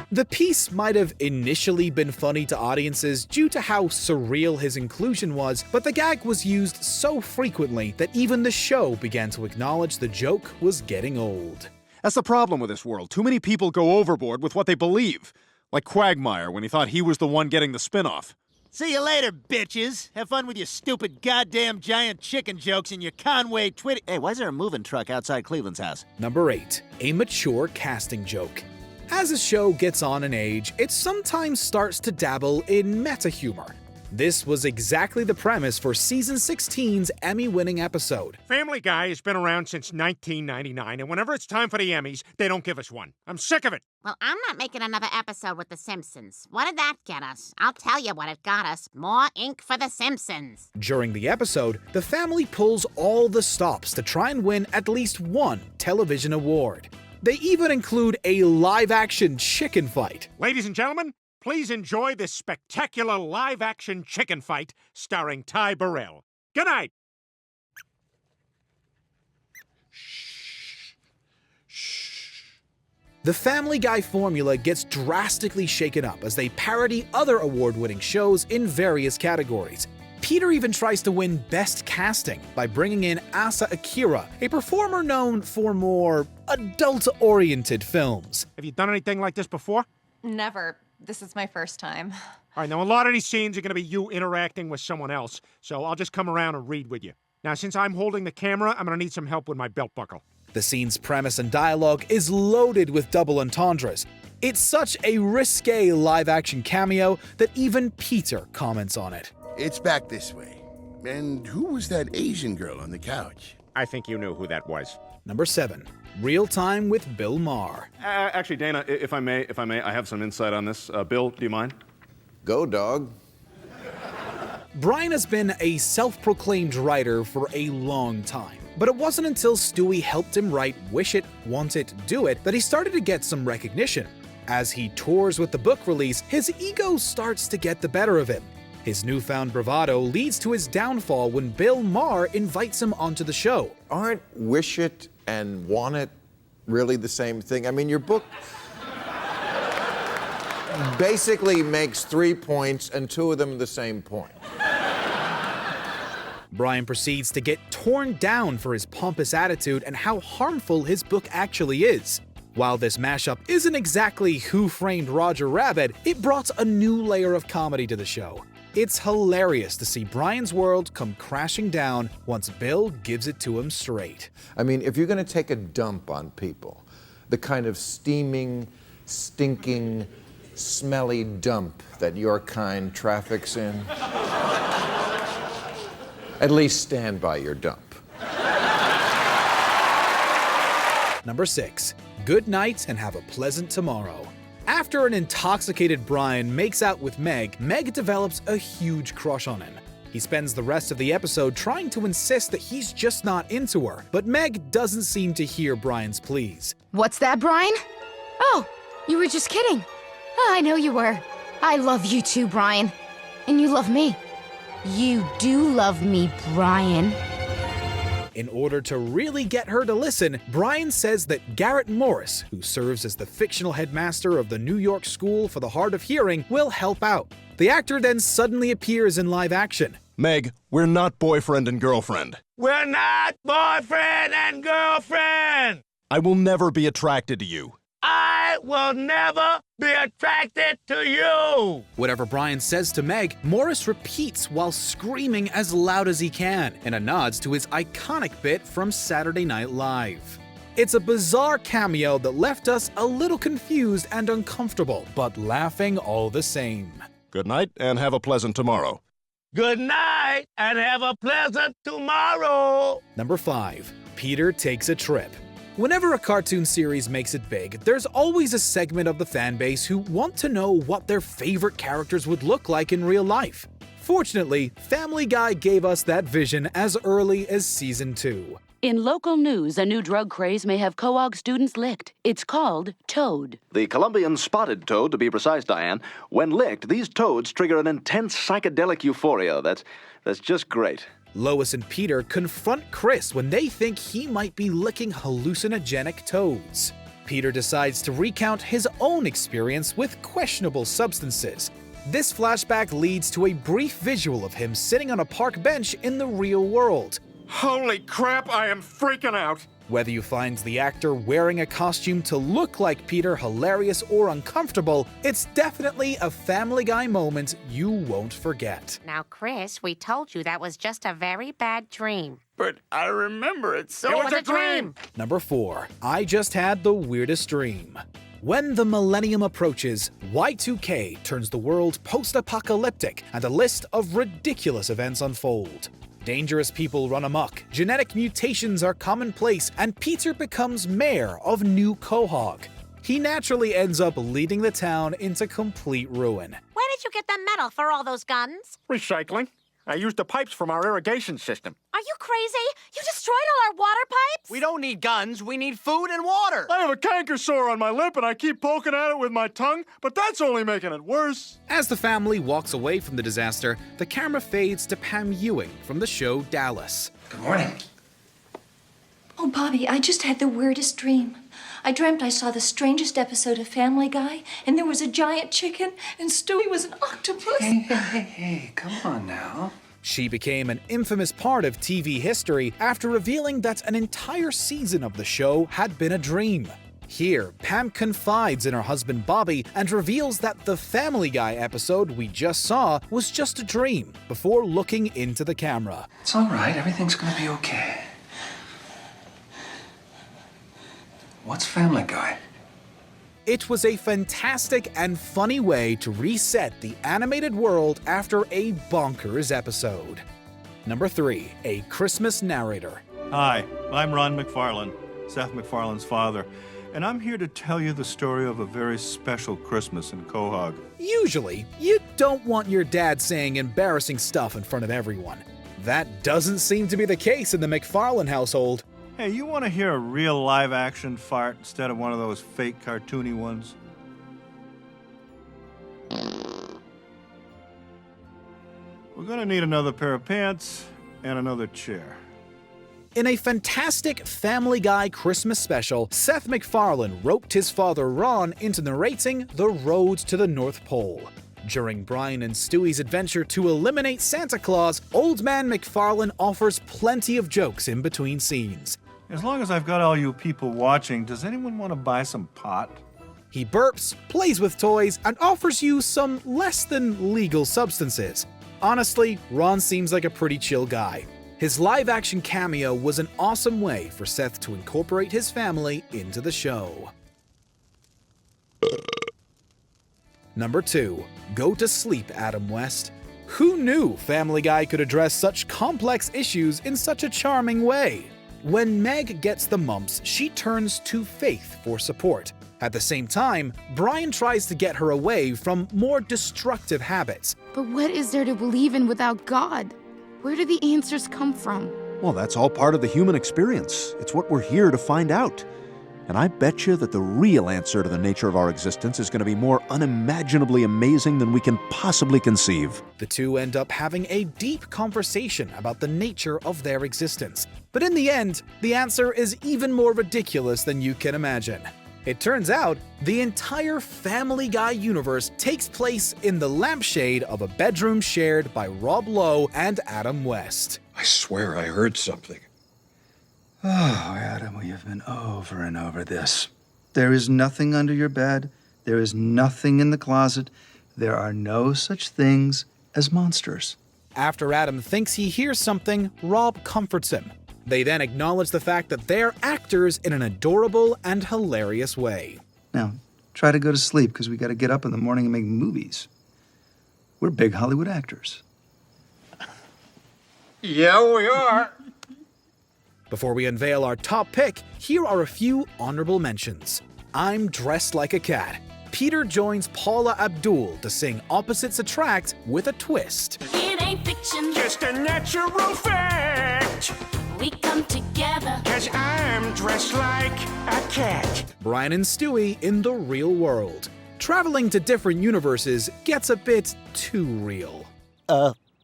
The piece might have initially been funny to audiences due to how surreal his inclusion was, but the gag was used so frequently that even the show began to acknowledge the joke was getting old. That's the problem with this world. Too many people go overboard with what they believe. Like Quagmire when he thought he was the one getting the spin-off. See you later, bitches. Have fun with your stupid goddamn giant chicken jokes and your Conway Twitty. Hey, why is there a moving truck outside Cleveland's house? Number 8. A mature casting joke. As a show gets on in age, it sometimes starts to dabble in meta-humor. This was exactly the premise for Season 16's Emmy-winning episode. Family Guy has been around since 1999, and whenever it's time for the Emmys, they don't give us one. I'm sick of it. Well, I'm not making another episode with The Simpsons. What did that get us? I'll tell you what it got us. More ink for The Simpsons. During the episode, the family pulls all the stops to try and win at least one television award. They even include a live-action chicken fight. Ladies and gentlemen, please enjoy this spectacular live-action chicken fight starring Ty Burrell. Good night. The Family Guy formula gets drastically shaken up as they parody other award-winning shows in various categories. Peter even tries to win Best Casting by bringing in Asa Akira, a performer known for more adult-oriented films. Have you done anything like this before? Never. This is my first time. All right, now a lot of these scenes are going to be you interacting with someone else, so I'll just come around and read with you. Now, since I'm holding the camera, I'm going to need some help with my belt buckle. The scene's premise and dialogue is loaded with double entendres. It's such a risque live-action cameo that even Peter comments on it. It's back this way. And who was that Asian girl on the couch? I think you knew who that was. Number 7. Real Time with Bill Maher. Actually, Dana, if I may, I have some insight on this. Bill, do you mind? Go, dog. Brian has been a self-proclaimed writer for a long time, but it wasn't until Stewie helped him write Wish It, Want It, Do It that he started to get some recognition. As he tours with the book release, his ego starts to get the better of him. His newfound bravado leads to his downfall when Bill Maher invites him onto the show. Aren't Wish It and Want It really the same thing? I mean, your book basically makes 3 points and 2 of them the same point. Brian proceeds to get torn down for his pompous attitude and how harmful his book actually is. While this mashup isn't exactly Who Framed Roger Rabbit, it brought a new layer of comedy to the show. It's hilarious to see Brian's world come crashing down once Bill gives it to him straight. I mean, if you're going to take a dump on people, the kind of steaming, stinking, smelly dump that your kind traffics in, at least stand by your dump. Number 6. Good night and have a pleasant tomorrow. After an intoxicated Brian makes out with Meg, Meg develops a huge crush on him. He spends the rest of the episode trying to insist that he's just not into her, but Meg doesn't seem to hear Brian's pleas. What's that, Brian? Oh, you were just kidding. Oh, I know you were. I love you too, Brian. And you love me. You do love me, Brian. In order to really get her to listen, Brian says that Garrett Morris, who serves as the fictional headmaster of the New York School for the Hard of Hearing, will help out. The actor then suddenly appears in live action. Meg, we're not boyfriend and girlfriend. We're not boyfriend and girlfriend! I will never be attracted to you. I will never be attracted to you! Whatever Brian says to Meg, Morris repeats while screaming as loud as he can, in a nod to his iconic bit from Saturday Night Live. It's a bizarre cameo that left us a little confused and uncomfortable, but laughing all the same. Good night, and have a pleasant tomorrow. Good night, and have a pleasant tomorrow! Number 5. Peter Takes a Trip. Whenever a cartoon series makes it big, there's always a segment of the fan base who want to know what their favorite characters would look like in real life. Fortunately, Family Guy gave us that vision as early as Season 2. In local news, a new drug craze may have Quahog students licked. It's called Toad. The Colombian spotted toad, to be precise, Diane. When licked, these toads trigger an intense psychedelic euphoria. That's just great. Lois and Peter confront Chris when they think he might be licking hallucinogenic toads. Peter decides to recount his own experience with questionable substances. This flashback leads to a brief visual of him sitting on a park bench in the real world. Holy crap, I am freaking out! Whether you find the actor wearing a costume to look like Peter hilarious or uncomfortable, it's definitely a Family Guy moment you won't forget. Now, Chris, we told you that was just a very bad dream. But I remember it, so it was a dream! Number 4. I just had the weirdest dream. When the millennium approaches, Y2K turns the world post-apocalyptic and a list of ridiculous events unfold. Dangerous people run amok, genetic mutations are commonplace, and Peter becomes mayor of New Quahog. He naturally ends up leading the town into complete ruin. Where did you get the metal for all those guns? Recycling. I used the pipes from our irrigation system. Are you crazy? You destroyed all our water pipes? We don't need guns, we need food and water. I have a canker sore on my lip and I keep poking at it with my tongue, but that's only making it worse. As the family walks away from the disaster, the camera fades to Pam Ewing from the show Dallas. Good morning. Oh, Bobby, I just had the weirdest dream. I dreamt I saw the strangest episode of Family Guy, and there was a giant chicken, and Stewie was an octopus. Hey, come on now. She became an infamous part of TV history after revealing that an entire season of the show had been a dream. Here, Pam confides in her husband Bobby and reveals that the Family Guy episode we just saw was just a dream before looking into the camera. It's all right. Everything's gonna be okay. What's Family Guy? It was a fantastic and funny way to reset the animated world after a bonkers episode. Number 3, a Christmas narrator. Hi, I'm Ron McFarlane, Seth MacFarlane's father, and I'm here to tell you the story of a very special Christmas in Quahog. Usually, you don't want your dad saying embarrassing stuff in front of everyone. That doesn't seem to be the case in the McFarlane household. Hey, you want to hear a real live-action fart instead of one of those fake cartoony ones? We're gonna need another pair of pants and another chair. In a fantastic Family Guy Christmas special, Seth MacFarlane roped his father Ron into narrating The Road to the North Pole. During Brian and Stewie's adventure to eliminate Santa Claus, Old Man McFarlane offers plenty of jokes in between scenes. As long as I've got all you people watching, does anyone want to buy some pot? He burps, plays with toys, and offers you some less than legal substances. Honestly, Ron seems like a pretty chill guy. His live-action cameo was an awesome way for Seth to incorporate his family into the show. Number 2, Go to Sleep, Adam West. Who knew Family Guy could address such complex issues in such a charming way? When Meg gets the mumps, she turns to Faith for support. At the same time, Brian tries to get her away from more destructive habits. But what is there to believe in without God? Where do the answers come from? Well, that's all part of the human experience. It's what we're here to find out. And I bet you that the real answer to the nature of our existence is going to be more unimaginably amazing than we can possibly conceive. The two end up having a deep conversation about the nature of their existence. But in the end, the answer is even more ridiculous than you can imagine. It turns out, the entire Family Guy universe takes place in the lampshade of a bedroom shared by Rob Lowe and Adam West. I swear I heard something. Oh, Adam, we have been over and over this. There is nothing under your bed. There is nothing in the closet. There are no such things as monsters. After Adam thinks he hears something, Rob comforts him. They then acknowledge the fact that they're actors in an adorable and hilarious way. Now, try to go to sleep, because we got to get up in the morning and make movies. We're big Hollywood actors. Yeah, we are. Before we unveil our top pick, here are a few honorable mentions. I'm Dressed Like a Cat. Peter joins Paula Abdul to sing Opposites Attract with a twist. It ain't fiction, Just a natural fact. we come together. 'Cause I'm dressed like a cat. Brian and Stewie in the real world. Traveling to different universes gets a bit too real.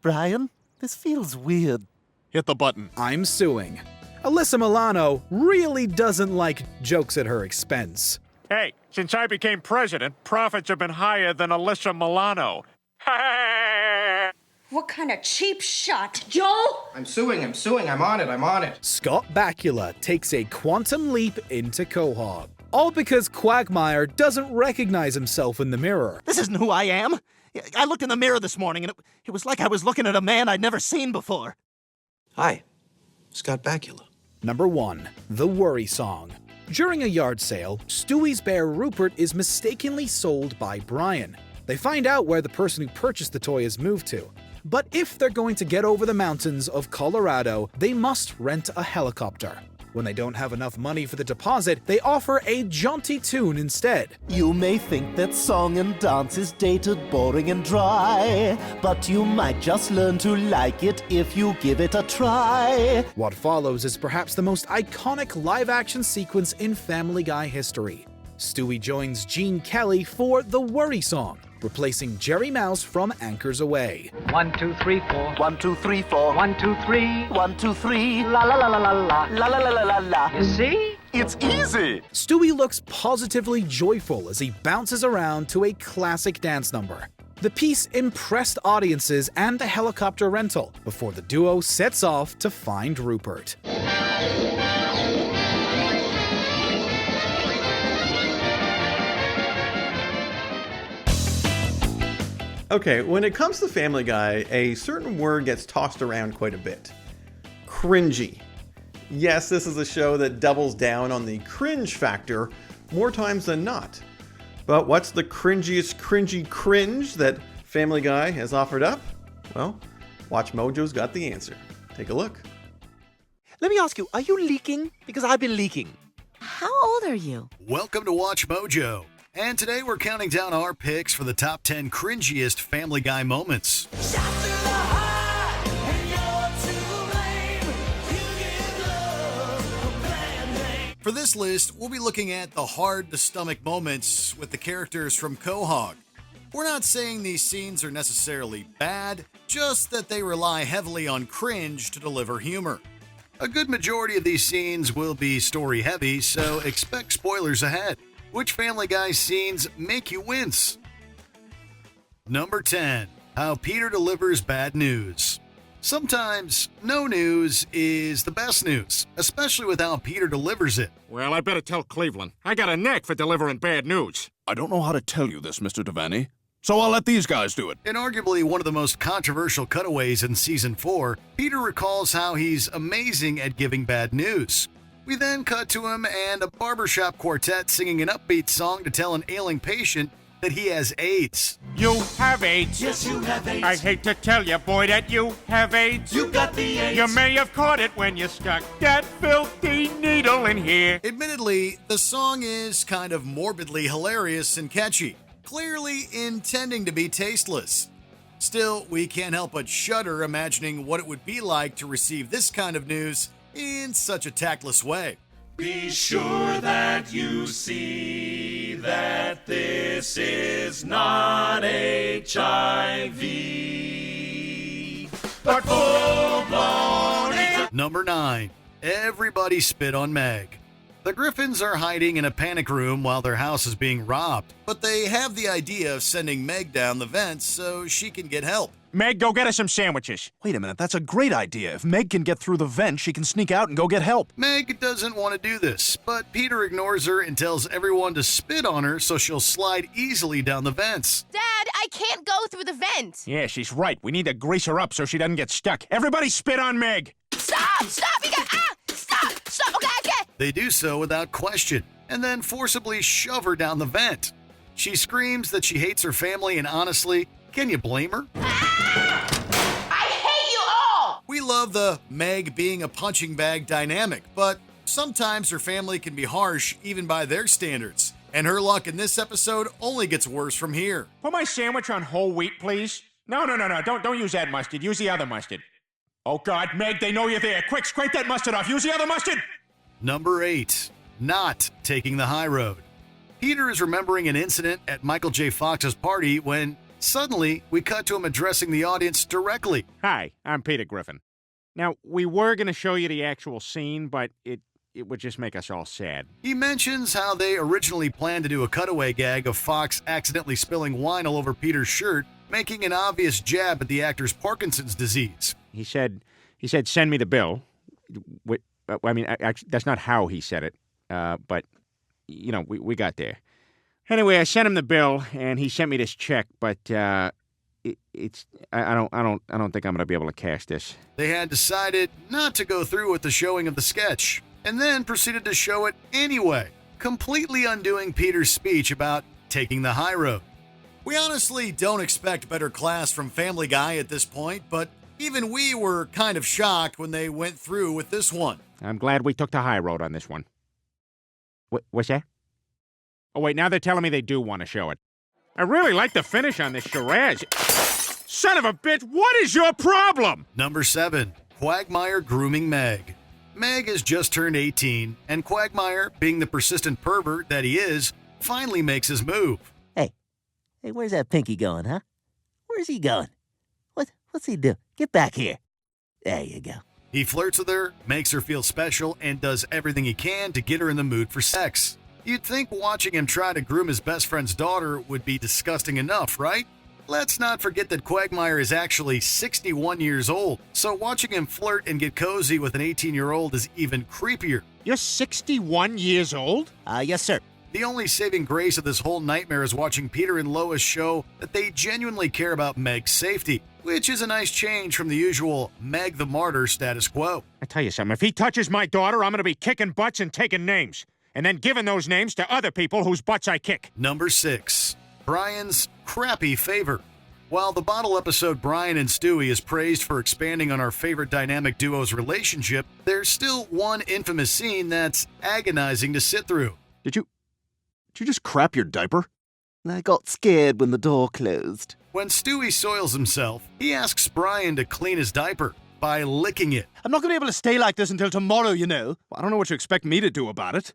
Brian, this feels weird. Hit the button. I'm suing. Alyssa Milano really doesn't like jokes at her expense. Hey, since I became president, profits have been higher than Alyssa Milano. What kind of cheap shot? Joel? I'm suing. I'm on it. Scott Bakula takes a quantum leap into Quahog. All because Quagmire doesn't recognize himself in the mirror. This isn't who I am. I looked in the mirror this morning, and it was like I was looking at a man I'd never seen before. Hi, Scott Bakula. Number 1. The Worry Song. During a yard sale, Stewie's bear Rupert is mistakenly sold by Brian. They find out where the person who purchased the toy has moved to. But if they're going to get over the mountains of Colorado, they must rent a helicopter. When they don't have enough money for the deposit, they offer a jaunty tune instead. You may think that song and dance is dated, boring and dry, but you might just learn to like it if you give it a try. What follows is perhaps the most iconic live-action sequence in Family Guy history. Stewie joins Gene Kelly for The Worry Song, replacing Jerry Mouse from Anchors Away. 1, 2, 3, 4. 1, 2, 3, 4. 1, 2, 3. 1, 2, 3. La la la la la la. La la la la la la. You see? It's easy. Stewie looks positively joyful as he bounces around to a classic dance number. The piece impressed audiences and the helicopter rental before the duo sets off to find Rupert. Okay, when it comes to Family Guy, a certain word gets tossed around quite a bit. Cringy. Yes, this is a show that doubles down on the cringe factor more times than not. But what's the cringiest cringy cringe that Family Guy has offered up? Well, Watch Mojo's got the answer. Take a look. Let me ask you, are you leaking? Because I've been leaking. How old are you? Welcome to Watch Mojo. And today we're counting down our picks for the top 10 cringiest Family Guy moments. For this list, we'll be looking at the hard-to-stomach moments with the characters from Quahog. We're not saying these scenes are necessarily bad, just that they rely heavily on cringe to deliver humor. A good majority of these scenes will be story-heavy, so expect spoilers ahead. Which Family Guy scenes make you wince? Number 10. How Peter delivers bad news. Sometimes, no news is the best news, especially with how Peter delivers it. Well, I better tell Cleveland. I got a knack for delivering bad news. I don't know how to tell you this, Mr. Devaney, so I'll let these guys do it. In arguably one of the most controversial cutaways in Season 4, Peter recalls how he's amazing at giving bad news. We then cut to him and a barbershop quartet singing an upbeat song to tell an ailing patient that he has AIDS. You have AIDS. Yes, you have AIDS. I hate to tell you, boy, that you have AIDS. You got the AIDS. You may have caught it when you stuck that filthy needle in here. Admittedly, the song is kind of morbidly hilarious and catchy, clearly intending to be tasteless. Still, we can't help but shudder imagining what it would be like to receive this kind of news in such a tactless way. Be sure that you see that this is not HIV, but full-blown. Number 9. Everybody spit on Meg. The Griffins are hiding in a panic room while their house is being robbed, but they have the idea of sending Meg down the vents so she can get help. Meg, go get us some sandwiches. Wait a minute, that's a great idea. If Meg can get through the vent, she can sneak out and go get help. Meg doesn't want to do this, but Peter ignores her and tells everyone to spit on her so she'll slide easily down the vents. Dad, I can't go through the vent. Yeah, she's right. We need to grease her up so she doesn't get stuck. Everybody spit on Meg. Stop! Stop! You got Stop! Stop! Okay, okay. They do so without question, and then forcibly shove her down the vent. She screams that she hates her family, and honestly, can you blame her? I hate you all! We love the Meg being a punching bag dynamic, but sometimes her family can be harsh even by their standards. And her luck in this episode only gets worse from here. Put my sandwich on whole wheat, please. No. Don't use that mustard. Use the other mustard. Oh, God, Meg, they know you're there. Quick, scrape that mustard off. Use the other mustard. Number 8. Not taking the high road. Peter is remembering an incident at Michael J. Fox's party when suddenly we cut to him addressing the audience directly. Hi, I'm Peter Griffin. Now, we were going to show you the actual scene, but it would just make us all sad. He mentions how they originally planned to do a cutaway gag of Fox accidentally spilling wine all over Peter's shirt, making an obvious jab at the actor's Parkinson's disease. He said, send me the bill. Actually, that's not how he said it, but, we got there. Anyway, I sent him the bill, and he sent me this check, but I don't think I'm going to be able to cash this. They had decided not to go through with the showing of the sketch, and then proceeded to show it anyway, completely undoing Peter's speech about taking the high road. We honestly don't expect better class from Family Guy at this point, but even we were kind of shocked when they went through with this one. I'm glad we took the high road on this one. What's that? Oh, wait, now they're telling me they do want to show it. I really like the finish on this Shiraz. Son of a bitch, what is your problem? Number 7. Quagmire grooming Meg. Meg has just turned 18, and Quagmire, being the persistent pervert that he is, finally makes his move. Hey, where's that Pinky going, huh? Where's he going? What's he do? Get back here. There you go. He flirts with her, makes her feel special, and does everything he can to get her in the mood for sex. You'd think watching him try to groom his best friend's daughter would be disgusting enough, right? Let's not forget that Quagmire is actually 61 years old, so watching him flirt and get cozy with an 18-year-old is even creepier. You're 61 years old? Yes, sir. The only saving grace of this whole nightmare is watching Peter and Lois show that they genuinely care about Meg's safety, which is a nice change from the usual Meg the Martyr status quo. I tell you something, if he touches my daughter, I'm going to be kicking butts and taking names, and then giving those names to other people whose butts I kick. Number 6. Brian's crappy favor. While the bottle episode Brian and Stewie is praised for expanding on our favorite dynamic duo's relationship, there's still one infamous scene that's agonizing to sit through. Did you just crap your diaper? I got scared when the door closed. When Stewie soils himself, he asks Brian to clean his diaper by licking it. I'm not going to be able to stay like this until tomorrow, you know. Well, I don't know what you expect me to do about it.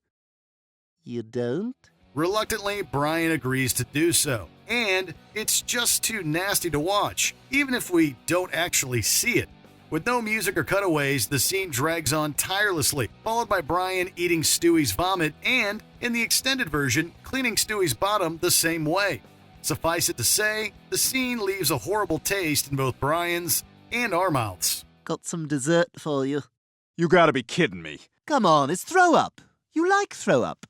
You don't? Reluctantly, Brian agrees to do so. And it's just too nasty to watch, even if we don't actually see it. With no music or cutaways, the scene drags on tirelessly, followed by Brian eating Stewie's vomit and, in the extended version, cleaning Stewie's bottom the same way. Suffice it to say, the scene leaves a horrible taste in both Brian's and our mouths. Got some dessert for you. You gotta be kidding me. Come on, it's throw up. You like throw up.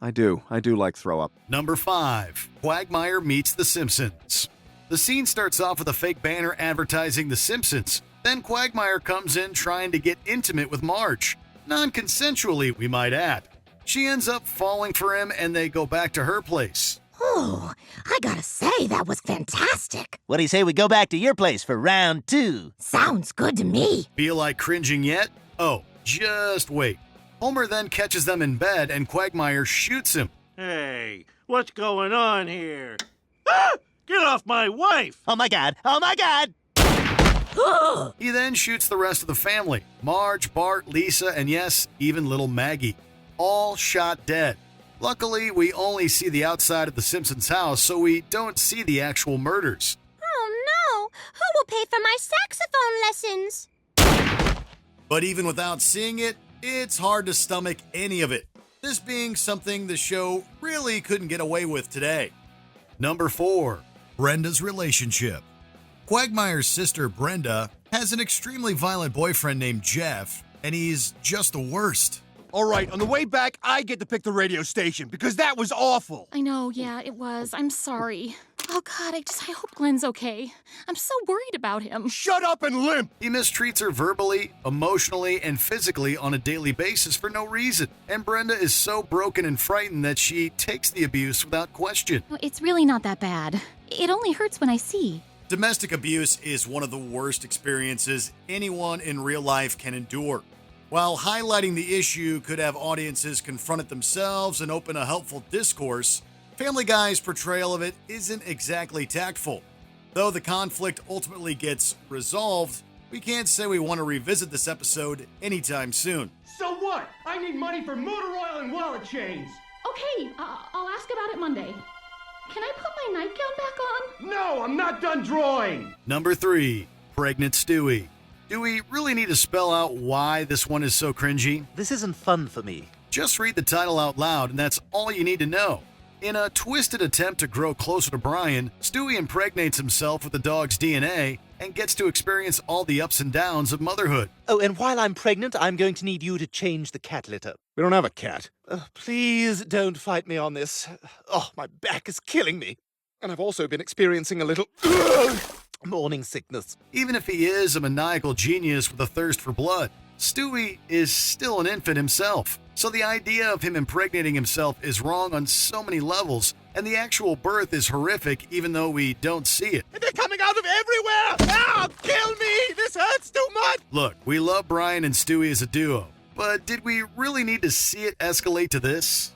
I do like throw up. Number 5. Quagmire meets The Simpsons. The scene starts off with a fake banner advertising The Simpsons. Then Quagmire comes in trying to get intimate with Marge. Non-consensually, we might add. She ends up falling for him and they go back to her place. Oh, I gotta say, that was fantastic. What do you say we go back to your place for round 2? Sounds good to me. Feel like cringing yet? Oh, just wait. Homer then catches them in bed and Quagmire shoots him. Hey, what's going on here? Ah! Get off my wife! Oh my god! Oh my god! He then shoots the rest of the family. Marge, Bart, Lisa, and yes, even little Maggie. All shot dead. Luckily, we only see the outside of the Simpsons' house, so we don't see the actual murders. Oh no! Who will pay for my saxophone lessons? But even without seeing it, it's hard to stomach any of it. This being something the show really couldn't get away with today. Number 4, Brenda's relationship. Quagmire's sister Brenda has an extremely violent boyfriend named Jeff, and he's just the worst. All right, on the way back, I get to pick the radio station because that was awful. I know, yeah, it was. I'm sorry. Oh God, I hope Glenn's okay. I'm so worried about him. Shut up and limp! He mistreats her verbally, emotionally, and physically on a daily basis for no reason. And Brenda is so broken and frightened that she takes the abuse without question. It's really not that bad. It only hurts when I see. Domestic abuse is one of the worst experiences anyone in real life can endure. While highlighting the issue could have audiences confront it themselves and open a helpful discourse, Family Guy's portrayal of it isn't exactly tactful. Though the conflict ultimately gets resolved, we can't say we want to revisit this episode anytime soon. So what? I need money for motor oil and wallet chains. Okay, I'll ask about it Monday. Can I put my nightgown back on? No, I'm not done drawing. Number 3, Pregnant Stewie. Do we really need to spell out why this one is so cringy? This isn't fun for me. Just read the title out loud, and that's all you need to know. In a twisted attempt to grow closer to Brian, Stewie impregnates himself with the dog's DNA and gets to experience all the ups and downs of motherhood. Oh, and while I'm pregnant, I'm going to need you to change the cat litter. We don't have a cat. Please don't fight me on this. Oh, my back is killing me. And I've also been experiencing a little morning sickness. Even if he is a maniacal genius with a thirst for blood, Stewie is still an infant himself. So the idea of him impregnating himself is wrong on so many levels, and the actual birth is horrific even though we don't see it. They're coming out of everywhere! Ah, kill me! This hurts too much! Look, we love Brian and Stewie as a duo, but did we really need to see it escalate to this?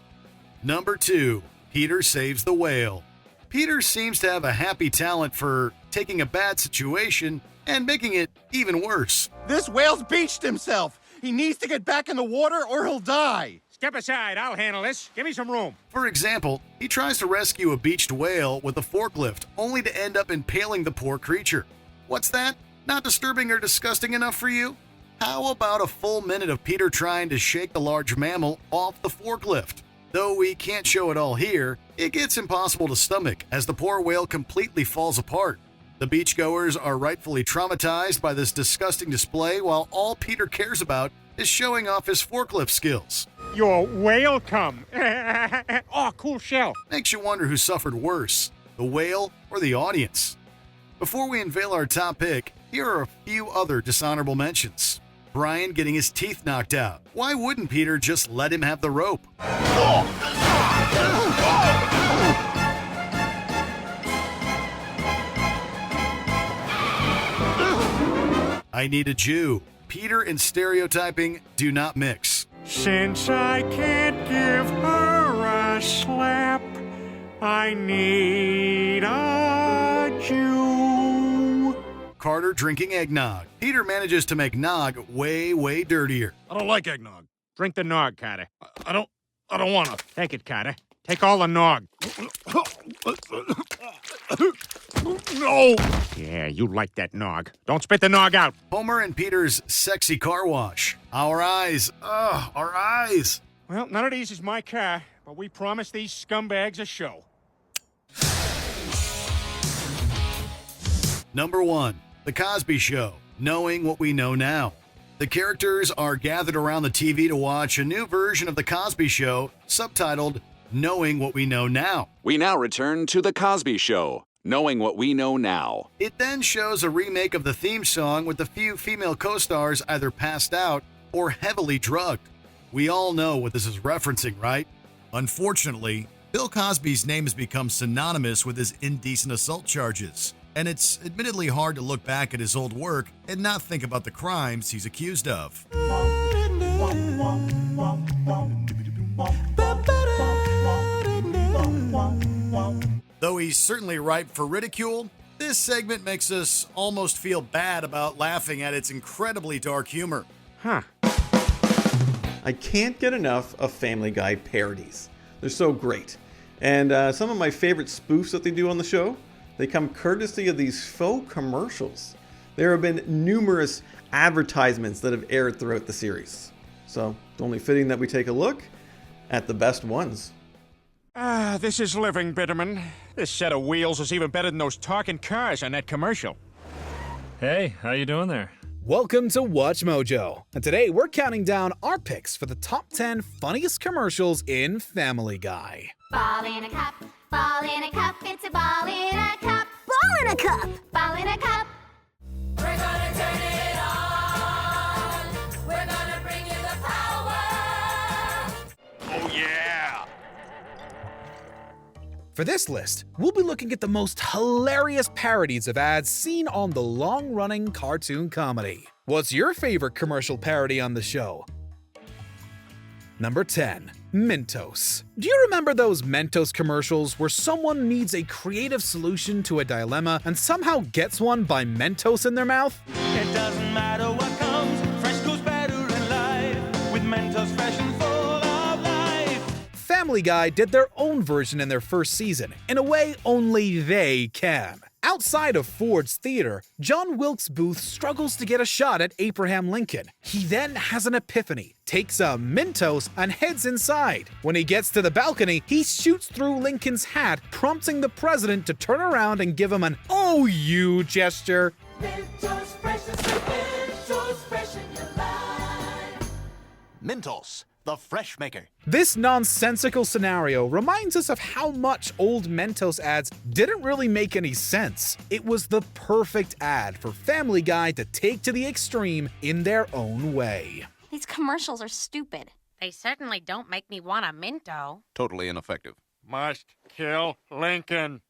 Number 2, Peter saves the whale. Peter seems to have a happy talent for taking a bad situation and making it even worse. This whale's beached himself. He needs to get back in the water or he'll die. Step aside, I'll handle this. Give me some room. For example, he tries to rescue a beached whale with a forklift, only to end up impaling the poor creature. What's that? Not disturbing or disgusting enough for you? How about a full minute of Peter trying to shake the large mammal off the forklift? Though we can't show it all here, it gets impossible to stomach as the poor whale completely falls apart. The beachgoers are rightfully traumatized by this disgusting display while all Peter cares about is showing off his forklift skills. Your whale come. Oh, cool shell. Makes you wonder who suffered worse, the whale or the audience. Before we unveil our top pick, here are a few other dishonorable mentions. Brian getting his teeth knocked out. Why wouldn't Peter just let him have the rope? I Need a Jew. Peter and stereotyping do not mix. Since I can't give her a slap, I need a Jew. Carter drinking eggnog. Peter manages to make nog way, way dirtier. I don't like eggnog. Drink the nog, Carter. I don't want to. Take it, Carter. Take all the nog. No! Yeah, you like that nog. Don't spit the nog out. Homer and Peter's sexy car wash. Our eyes. Ugh, our eyes. Well, none of these is my car, but we promised these scumbags a show. Number 1, The Cosby Show, Knowing What We Know Now. The characters are gathered around the TV to watch a new version of The Cosby Show, subtitled Knowing What We Know Now. We now return to The Cosby Show, Knowing What We Know Now. It then shows a remake of the theme song with a few female co-stars either passed out or heavily drugged. We all know what this is referencing, right? Unfortunately, Bill Cosby's name has become synonymous with his indecent assault charges, and it's admittedly hard to look back at his old work and not think about the crimes he's accused of. Though he's certainly ripe for ridicule, this segment makes us almost feel bad about laughing at its incredibly dark humor. I can't get enough of Family Guy parodies. They're so great. And some of my favorite spoofs that they do on the show, they come courtesy of these faux commercials. There have been numerous advertisements that have aired throughout the series. So it's only fitting that we take a look at the best ones. This is living, Bitterman. This set of wheels is even better than those talking cars on that commercial. Hey, how you doing there? Welcome to Watch Mojo, and today we're counting down our picks for the top 10 funniest commercials in Family Guy. Ball in a cup, it's a ball in a cup. Ball in a cup, ball in a cup. We're gonna turn it on. We're gonna bring you the power. Oh, yeah! For this list, we'll be looking at the most hilarious parodies of ads seen on the long-running cartoon comedy. What's your favorite commercial parody on the show? Number 10. Mentos. Do you remember those Mentos commercials where someone needs a creative solution to a dilemma and somehow gets one by Mentos in their mouth? It doesn't matter what comes, fresh goes better in life. With Mentos fresh and full of life. Family Guy did their own version in their first season, in a way only they can. Outside of Ford's theater, John Wilkes Booth struggles to get a shot at Abraham Lincoln. He then has an epiphany, takes a Mentos, and heads inside. When he gets to the balcony, he shoots through Lincoln's hat, prompting the president to turn around and give him an "Oh, you" gesture. Mentos fresh and sweet, Mentos fresh in your life. Mentos, the fresh maker. This nonsensical scenario reminds us of how much old Mentos ads didn't really make any sense. It was the perfect ad for Family Guy to take to the extreme in their own way. These commercials are stupid. They certainly don't make me want a Minto. Totally ineffective. Must kill Lincoln.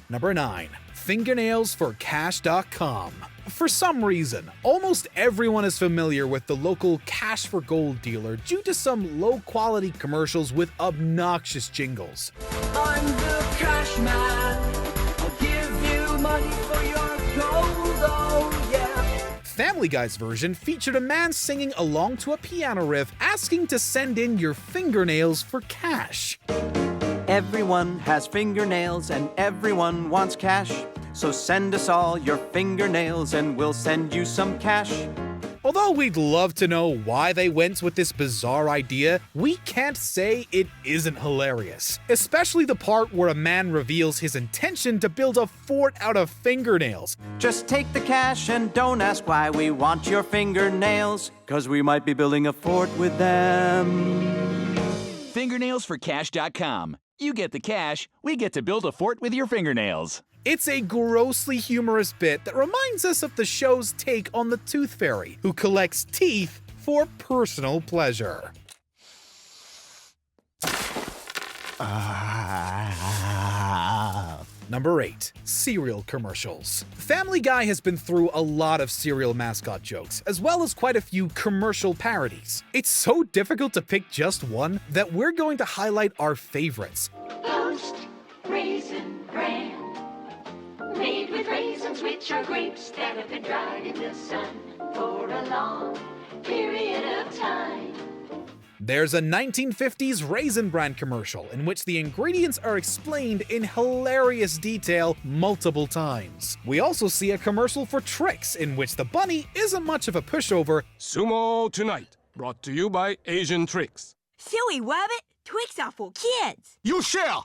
Number 9. Fingernailsforcash.com. For some reason, almost everyone is familiar with the local Cash for Gold dealer due to some low-quality commercials with obnoxious jingles. I'm the cash man. I'll give you money for your gold, oh yeah. Family Guy's version featured a man singing along to a piano riff asking to send in your fingernails for cash. Everyone has fingernails and everyone wants cash. So send us all your fingernails and we'll send you some cash. Although we'd love to know why they went with this bizarre idea, we can't say it isn't hilarious. Especially the part where a man reveals his intention to build a fort out of fingernails. Just take the cash and don't ask why we want your fingernails, 'cause we might be building a fort with them. Fingernailsforcash.com. You get the cash, we get to build a fort with your fingernails. It's a grossly humorous bit that reminds us of the show's take on the Tooth Fairy, who collects teeth for personal pleasure. Number 8. Cereal commercials. Family Guy has been through a lot of cereal mascot jokes, as well as quite a few commercial parodies. It's so difficult to pick just one that we're going to highlight our favorites. Post Raisin Bran. Made with raisins, which are grapes that have been dried in the sun for a long period of time. There's a 1950s Raisin Bran commercial in which the ingredients are explained in hilarious detail multiple times. We also see a commercial for Trix in which the bunny isn't much of a pushover. Sumo Tonight, brought to you by Asian Trix. Silly rabbit, Twix are for kids. You share!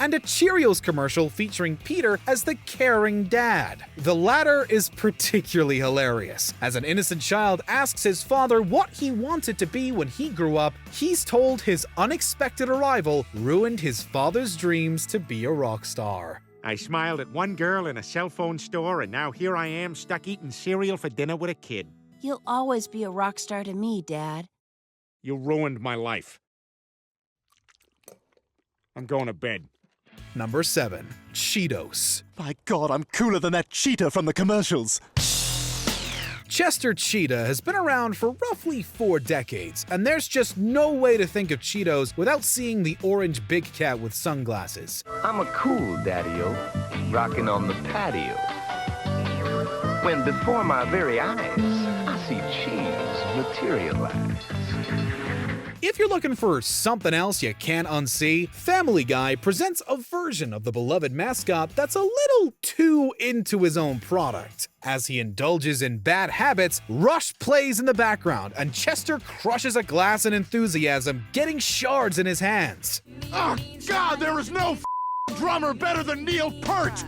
And a Cheerios commercial featuring Peter as the caring dad. The latter is particularly hilarious. As an innocent child asks his father what he wanted to be when he grew up, he's told his unexpected arrival ruined his father's dreams to be a rock star. I smiled at one girl in a cell phone store, and now here I am stuck eating cereal for dinner with a kid. You'll always be a rock star to me, Dad. You ruined my life. I'm going to bed. Number 7. Cheetos. My God, I'm cooler than that cheetah from the commercials. Chester Cheetah has been around for roughly 4 decades, and there's just no way to think of Cheetos without seeing the orange big cat with sunglasses. I'm a cool daddy-o, rocking on the patio. When before my very eyes, I see cheese materialize. If you're looking for something else you can't unsee, Family Guy presents a version of the beloved mascot that's a little too into his own product. As he indulges in bad habits, Rush plays in the background, and Chester crushes a glass in enthusiasm, getting shards in his hands. Oh, God, there is no drummer better than Neil Peart!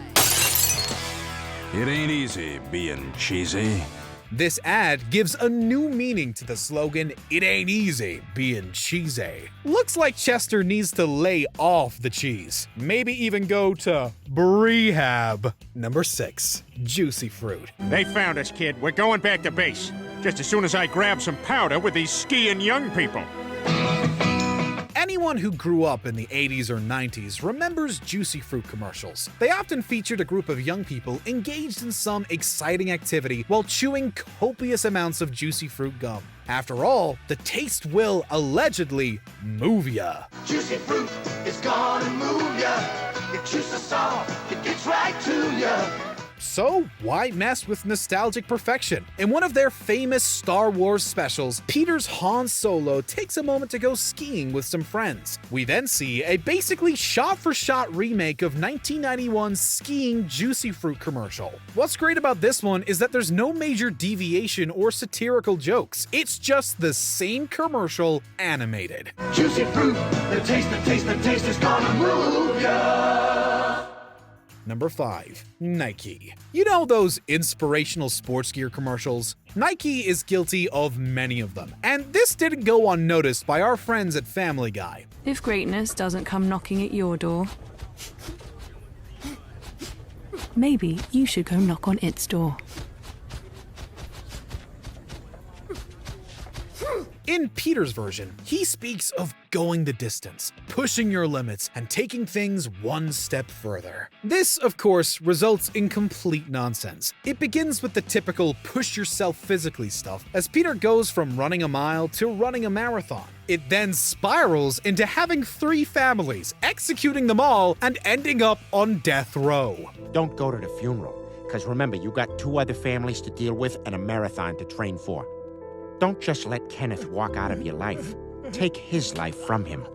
It ain't easy being cheesy. This ad gives a new meaning to the slogan, "It ain't easy being cheesy." Looks like Chester needs to lay off the cheese. Maybe even go to rehab. Number 6. Juicy fruit. They found us, kid. We're going back to base. Just as soon as I grab some powder with these skiing young people. Anyone who grew up in the 80s or 90s remembers Juicy Fruit commercials. They often featured a group of young people engaged in some exciting activity while chewing copious amounts of Juicy Fruit gum. After all, the taste will allegedly move ya. Juicy fruit is gonna move ya. It juices soft, it gets right to ya. So why mess with nostalgic perfection? In one of their famous Star Wars specials, Peter's Han Solo takes a moment to go skiing with some friends. We then see a basically shot-for-shot remake of 1991's skiing Juicy Fruit commercial. What's great about this one is that there's no major deviation or satirical jokes. It's just the same commercial animated. Juicy fruit, the taste is gonna move ya. Number 5. Nike. You know those inspirational sports gear commercials? Nike is guilty of many of them, and this didn't go unnoticed by our friends at Family Guy. If greatness doesn't come knocking at your door, maybe you should go knock on its door. In Peter's version, he speaks of going the distance, pushing your limits, and taking things one step further. This, of course, results in complete nonsense. It begins with the typical push yourself physically stuff, as Peter goes from running a mile to running a marathon. It then spirals into having 3 families, executing them all, and ending up on death row. Don't go to the funeral, because remember, you got 2 other families to deal with and a marathon to train for. Don't just let Kenneth walk out of your life. Take his life from him.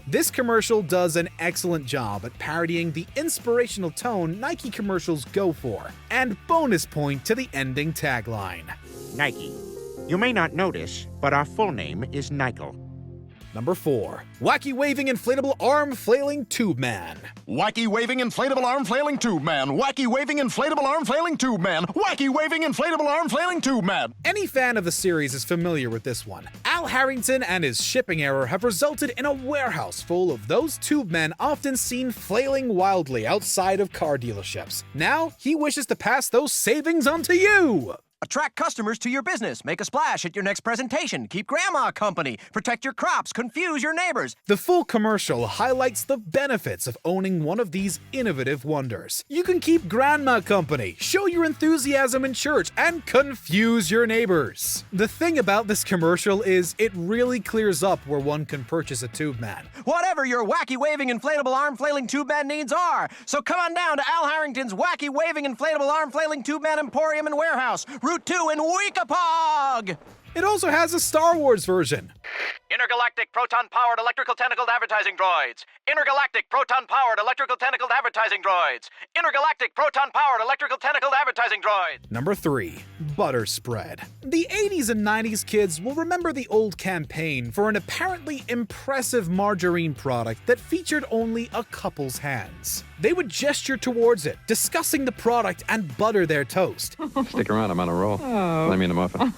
This commercial does an excellent job at parodying the inspirational tone Nike commercials go for. And bonus point to the ending tagline. Nike. You may not notice, but our full name is Nikel. Number 4. Wacky waving inflatable arm flailing tube man. Wacky waving inflatable arm flailing tube man. Wacky waving inflatable arm flailing tube man. Wacky waving inflatable arm flailing tube man. Any fan of the series is familiar with this one. Al Harrington and his shipping error have resulted in a warehouse full of those tube men often seen flailing wildly outside of car dealerships. Now he wishes to pass those savings on to you. Attract customers to your business. Make a splash at your next presentation. Keep grandma company. Protect your crops. Confuse your neighbors. The full commercial highlights the benefits of owning one of these innovative wonders. You can keep grandma company, show your enthusiasm in church, and confuse your neighbors. The thing about this commercial is it really clears up where one can purchase a tube man. Whatever your wacky waving inflatable arm flailing tube man needs are. So come on down to Al Harrington's wacky waving inflatable arm flailing tube man emporium and warehouse. Route 2 in Weekapaug! It also has a Star Wars version. Intergalactic proton-powered electrical tentacled advertising droids. Intergalactic proton-powered electrical tentacled advertising droids. Intergalactic proton-powered electrical tentacled advertising droids. Number 3. Butter spread. The 80s and 90s kids will remember the old campaign for an apparently impressive margarine product that featured only a couple's hands. They would gesture towards it, discussing the product and butter their toast. Stick around, I'm on a roll. Let me in a muffin.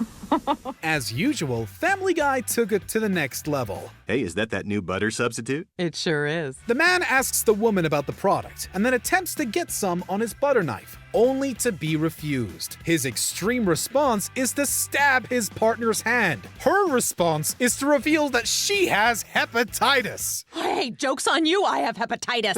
As usual, Family Guy took it to the next level. Hey, is that new butter substitute? It sure is. The man asks the woman about the product and then attempts to get some on his butter knife, only to be refused. His extreme response is to stab his partner's hand. Her response is to reveal that she has hepatitis. I Hey, joke's on you, I have hepatitis.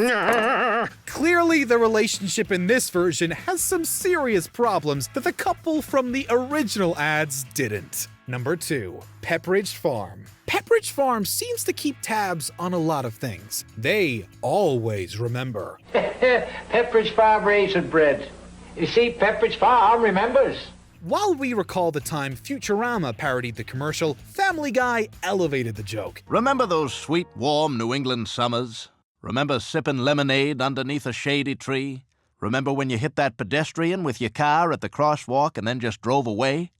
Clearly, the relationship in this version has some serious problems that the couple from the original ads didn't. Number 2, Pepperidge Farm. Pepperidge Farm seems to keep tabs on a lot of things. They always remember. Pepperidge Farm raisin bread. You see, Pepperidge Farm remembers. While we recall the time Futurama parodied the commercial, Family Guy elevated the joke. Remember those sweet, warm New England summers? Remember sipping lemonade underneath a shady tree? Remember when you hit that pedestrian with your car at the crosswalk and then just drove away?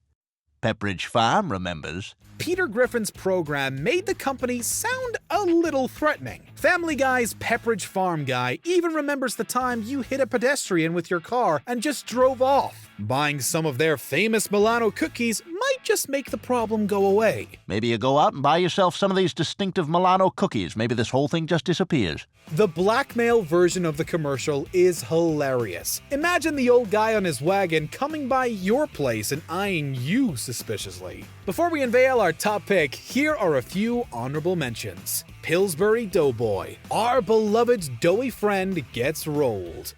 Pepperidge Farm remembers. Peter Griffin's program made the company sound a little threatening. Family Guy's Pepperidge Farm guy even remembers the time you hit a pedestrian with your car and just drove off. Buying some of their famous Milano cookies might just make the problem go away. Maybe you go out and buy yourself some of these distinctive Milano cookies. Maybe this whole thing just disappears. The blackmail version of the commercial is hilarious. Imagine the old guy on his wagon coming by your place and eyeing you suspiciously. Before we unveil our top pick, here are a few honorable mentions. Pillsbury Doughboy. Our beloved doughy friend gets rolled.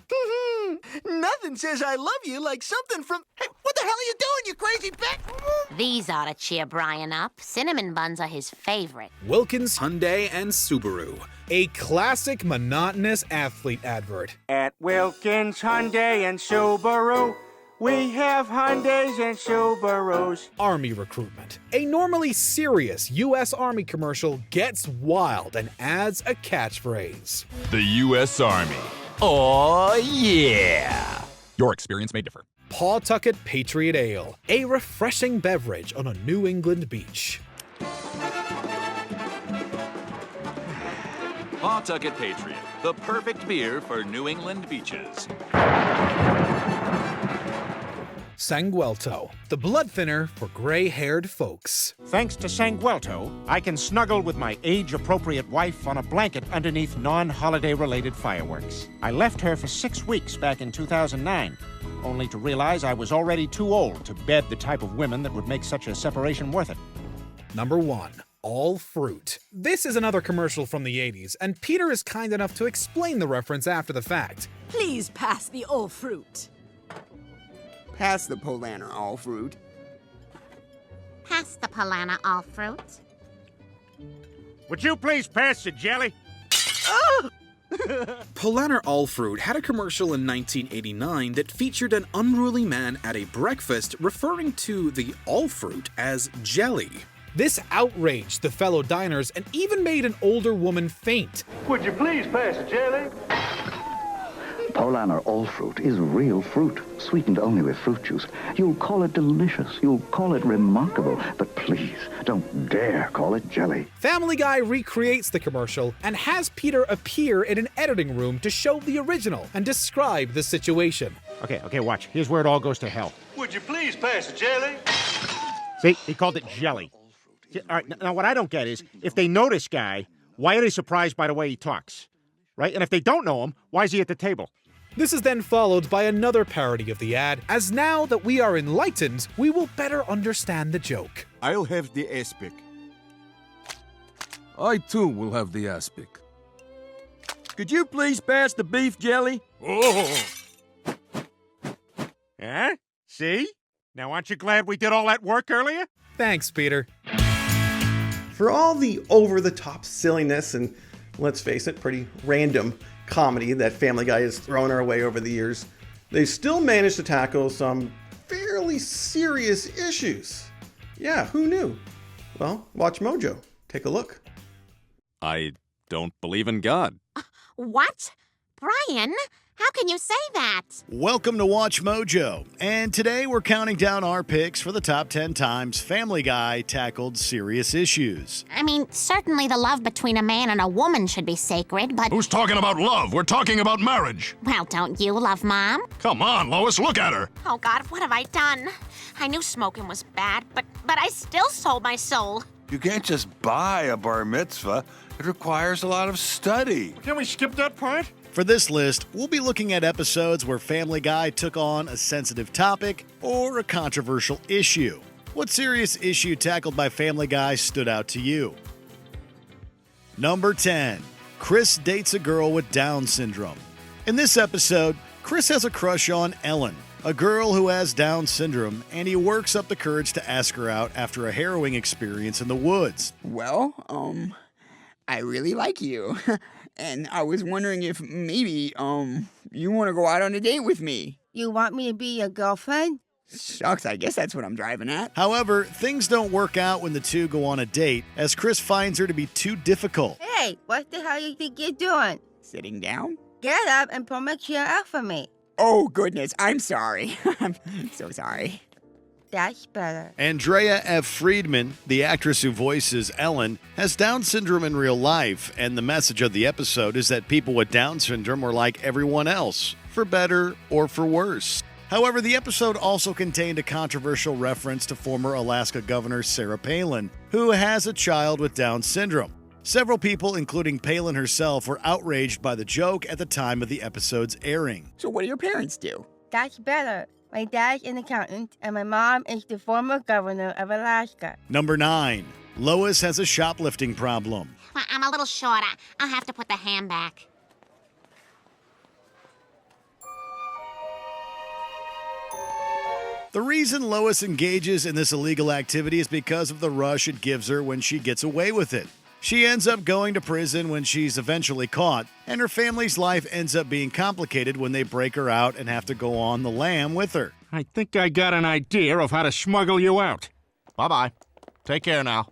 Nothing says I love you like something from... Hey, what the hell are you doing, you crazy bitch? These ought to cheer Brian up. Cinnamon buns are his favorite. Wilkins Hyundai and Subaru. A classic monotonous athlete advert. At Wilkins Hyundai and Subaru, we have Hyundais and Subarus. Army recruitment. A normally serious U.S. Army commercial gets wild and adds a catchphrase. The U.S. Army. Oh, yeah! Your experience may differ. Pawtucket Patriot Ale. A refreshing beverage on a New England beach. Pawtucket Patriot, the perfect beer for New England beaches. Sanguelto, the blood thinner for gray-haired folks. Thanks to Sanguelto, I can snuggle with my age-appropriate wife on a blanket underneath non-holiday-related fireworks. I left her for 6 weeks back in 2009, only to realize I was already too old to bed the type of women that would make such a separation worth it. Number 1. All Fruit. This is another commercial from the 80s, and Peter is kind enough to explain the reference after the fact. Please pass the all fruit. Pass the Polana all fruit. Pass the Polana all fruit. Would you please pass the jelly? Polana All Fruit had a commercial in 1989 that featured an unruly man at a breakfast referring to the all fruit as jelly. This outraged the fellow diners and even made an older woman faint. Would you please pass the jelly? Polana All Fruit is real fruit, sweetened only with fruit juice. You'll call it delicious, you'll call it remarkable, but please, don't dare call it jelly. Family Guy recreates the commercial and has Peter appear in an editing room to show the original and describe the situation. Okay, watch. Here's where it all goes to hell. Would you please pass the jelly? See, he called it jelly. All right, now what I don't get is, if they know this guy, why are they surprised by the way he talks? Right? And if they don't know him, why is he at the table? This is then followed by another parody of the ad, as now that we are enlightened, we will better understand the joke. I'll have the aspic. I too will have the aspic. Could you please pass the beef jelly? Oh! Huh? See? Now aren't you glad we did all that work earlier? Thanks, Peter. For all the over-the-top silliness and, let's face it, pretty random comedy that Family Guy has thrown our way over the years, they still managed to tackle some fairly serious issues. Yeah, who knew? Well, watch Mojo. Take a look. I don't believe in God. What? Brian? How can you say that? Welcome to Watch Mojo, and today we're counting down our picks for the top 10 times Family Guy tackled serious issues. I mean, certainly the love between a man and a woman should be sacred, but... Who's talking about love? We're talking about marriage. Well, don't you love Mom? Come on, Lois, look at her. Oh, God, what have I done? I knew smoking was bad, but I still sold my soul. You can't just buy a bar mitzvah. It requires a lot of study. Can we skip that part? For this list, we'll be looking at episodes where Family Guy took on a sensitive topic or a controversial issue. What serious issue tackled by Family Guy stood out to you? Number 10. Chris dates a girl with Down syndrome. In this episode, Chris has a crush on Ellen, a girl who has Down syndrome, and he works up the courage to ask her out after a harrowing experience in the woods. Well, I really like you. And I was wondering if maybe, you want to go out on a date with me. You want me to be your girlfriend? Shucks, I guess that's what I'm driving at. However, things don't work out when the two go on a date, as Chris finds her to be too difficult. Hey, what the hell you think you're doing? Sitting down? Get up and pull my chair out for me. Oh, goodness, I'm sorry. I'm so sorry. That's better. Andrea F. Friedman, the actress who voices Ellen, has Down syndrome in real life, and the message of the episode is that people with Down syndrome are like everyone else, for better or for worse. However, the episode also contained a controversial reference to former Alaska Governor Sarah Palin, who has a child with Down syndrome. Several people, including Palin herself, were outraged by the joke at the time of the episode's airing. So what do your parents do? That's better. My dad's an accountant, and my mom is the former governor of Alaska. Number 9. Lois has a shoplifting problem. Well, I'm a little short. I'll have to put the ham back. The reason Lois engages in this illegal activity is because of the rush it gives her when she gets away with it. She ends up going to prison when she's eventually caught, and her family's life ends up being complicated when they break her out and have to go on the lam with her. I think I got an idea of how to smuggle you out. Bye-bye. Take care now.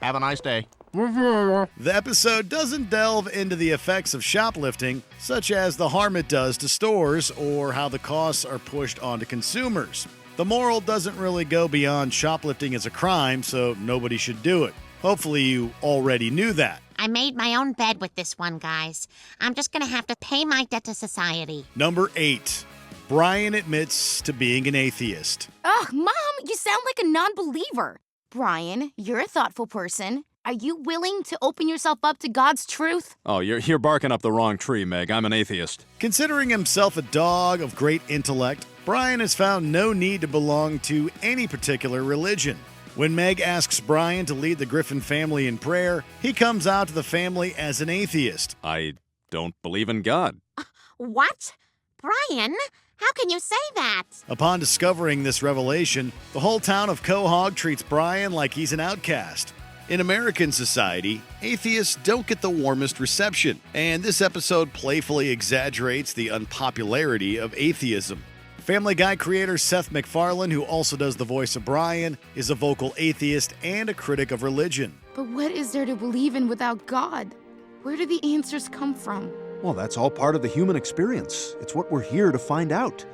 Have a nice day. The episode doesn't delve into the effects of shoplifting, such as the harm it does to stores or how the costs are pushed onto consumers. The moral doesn't really go beyond shoplifting as a crime, so nobody should do it. Hopefully you already knew that. I made my own bed with this one, guys. I'm just gonna have to pay my debt to society. Number 8. Brian admits to being an atheist. Ugh, Mom, you sound like a non-believer. Brian, you're a thoughtful person. Are you willing to open yourself up to God's truth? Oh, you're barking up the wrong tree, Meg. I'm an atheist. Considering himself a dog of great intellect, Brian has found no need to belong to any particular religion. When Meg asks Brian to lead the Griffin family in prayer, he comes out to the family as an atheist. I don't believe in God. What? Brian? How can you say that? Upon discovering this revelation, the whole town of Quahog treats Brian like he's an outcast. In American society, atheists don't get the warmest reception, and this episode playfully exaggerates the unpopularity of atheism. Family Guy creator Seth MacFarlane, who also does the voice of Brian, is a vocal atheist and a critic of religion. But what is there to believe in without God? Where do the answers come from? Well, that's all part of the human experience. It's what we're here to find out.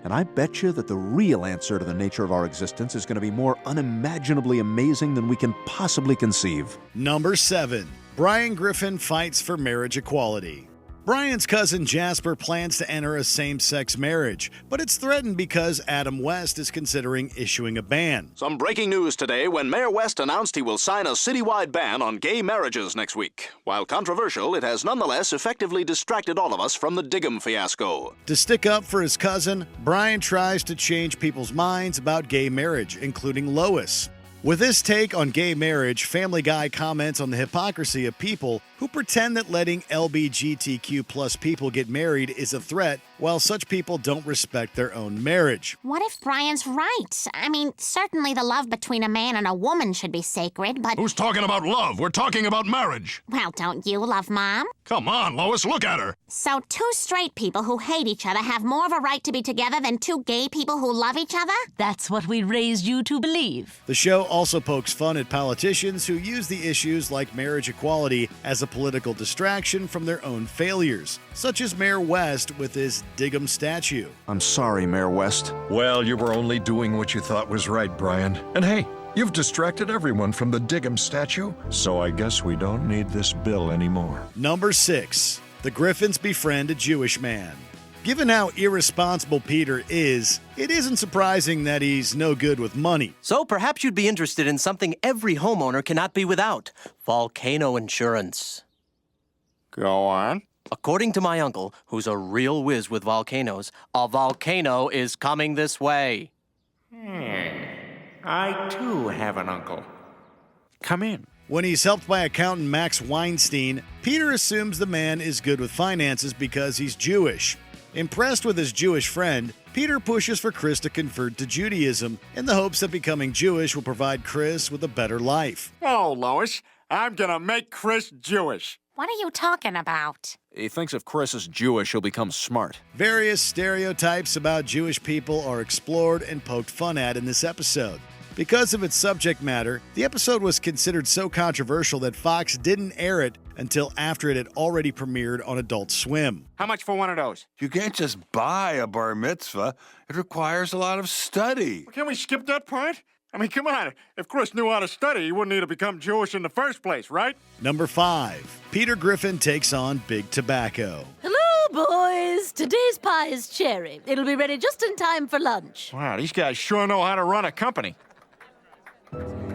And I bet you that the real answer to the nature of our existence is going to be more unimaginably amazing than we can possibly conceive. Number 7. Brian Griffin fights for marriage equality. Brian's cousin Jasper plans to enter a same-sex marriage, but it's threatened because Adam West is considering issuing a ban. Some breaking news today when Mayor West announced he will sign a citywide ban on gay marriages next week. While controversial, it has nonetheless effectively distracted all of us from the Diggum fiasco. To stick up for his cousin, Brian tries to change people's minds about gay marriage, including Lois. With this take on gay marriage, Family Guy comments on the hypocrisy of people who pretend that letting LGBTQ+ people get married is a threat, while such people don't respect their own marriage. What if Brian's right? I mean, certainly the love between a man and a woman should be sacred, but... Who's talking about love? We're talking about marriage. Well, don't you love Mom? Come on, Lois, look at her. So 2 straight people who hate each other have more of a right to be together than 2 gay people who love each other? That's what we raised you to believe. The show also pokes fun at politicians who use the issues like marriage equality as a political distraction from their own failures, such as Mayor West with his Diggum statue. I'm sorry, Mayor West. Well, you were only doing what you thought was right, Brian. And hey, you've distracted everyone from the Diggum statue, so I guess we don't need this bill anymore. Number 6. The Griffins befriend a Jewish man. Given how irresponsible Peter is, it isn't surprising that he's no good with money. So perhaps you'd be interested in something every homeowner cannot be without: volcano insurance. Go on. According to my uncle, who's a real whiz with volcanoes, a volcano is coming this way. I too have an uncle. Come in. When he's helped by accountant Max Weinstein, Peter assumes the man is good with finances because he's Jewish. Impressed with his Jewish friend, Peter pushes for Chris to convert to Judaism in the hopes that becoming Jewish will provide Chris with a better life. Oh, Lois, I'm gonna make Chris Jewish. What are you talking about? He thinks if Chris is Jewish, he'll become smart. Various stereotypes about Jewish people are explored and poked fun at in this episode. Because of its subject matter, the episode was considered so controversial that Fox didn't air it until after it had already premiered on Adult Swim. How much for one of those? You can't just buy a bar mitzvah. It requires a lot of study. Can we skip that part? I mean, come on. If Chris knew how to study, he wouldn't need to become Jewish in the first place, right? Number 5. Peter Griffin takes on Big Tobacco. Hello, boys. Today's pie is cherry. It'll be ready just in time for lunch. Wow, these guys sure know how to run a company.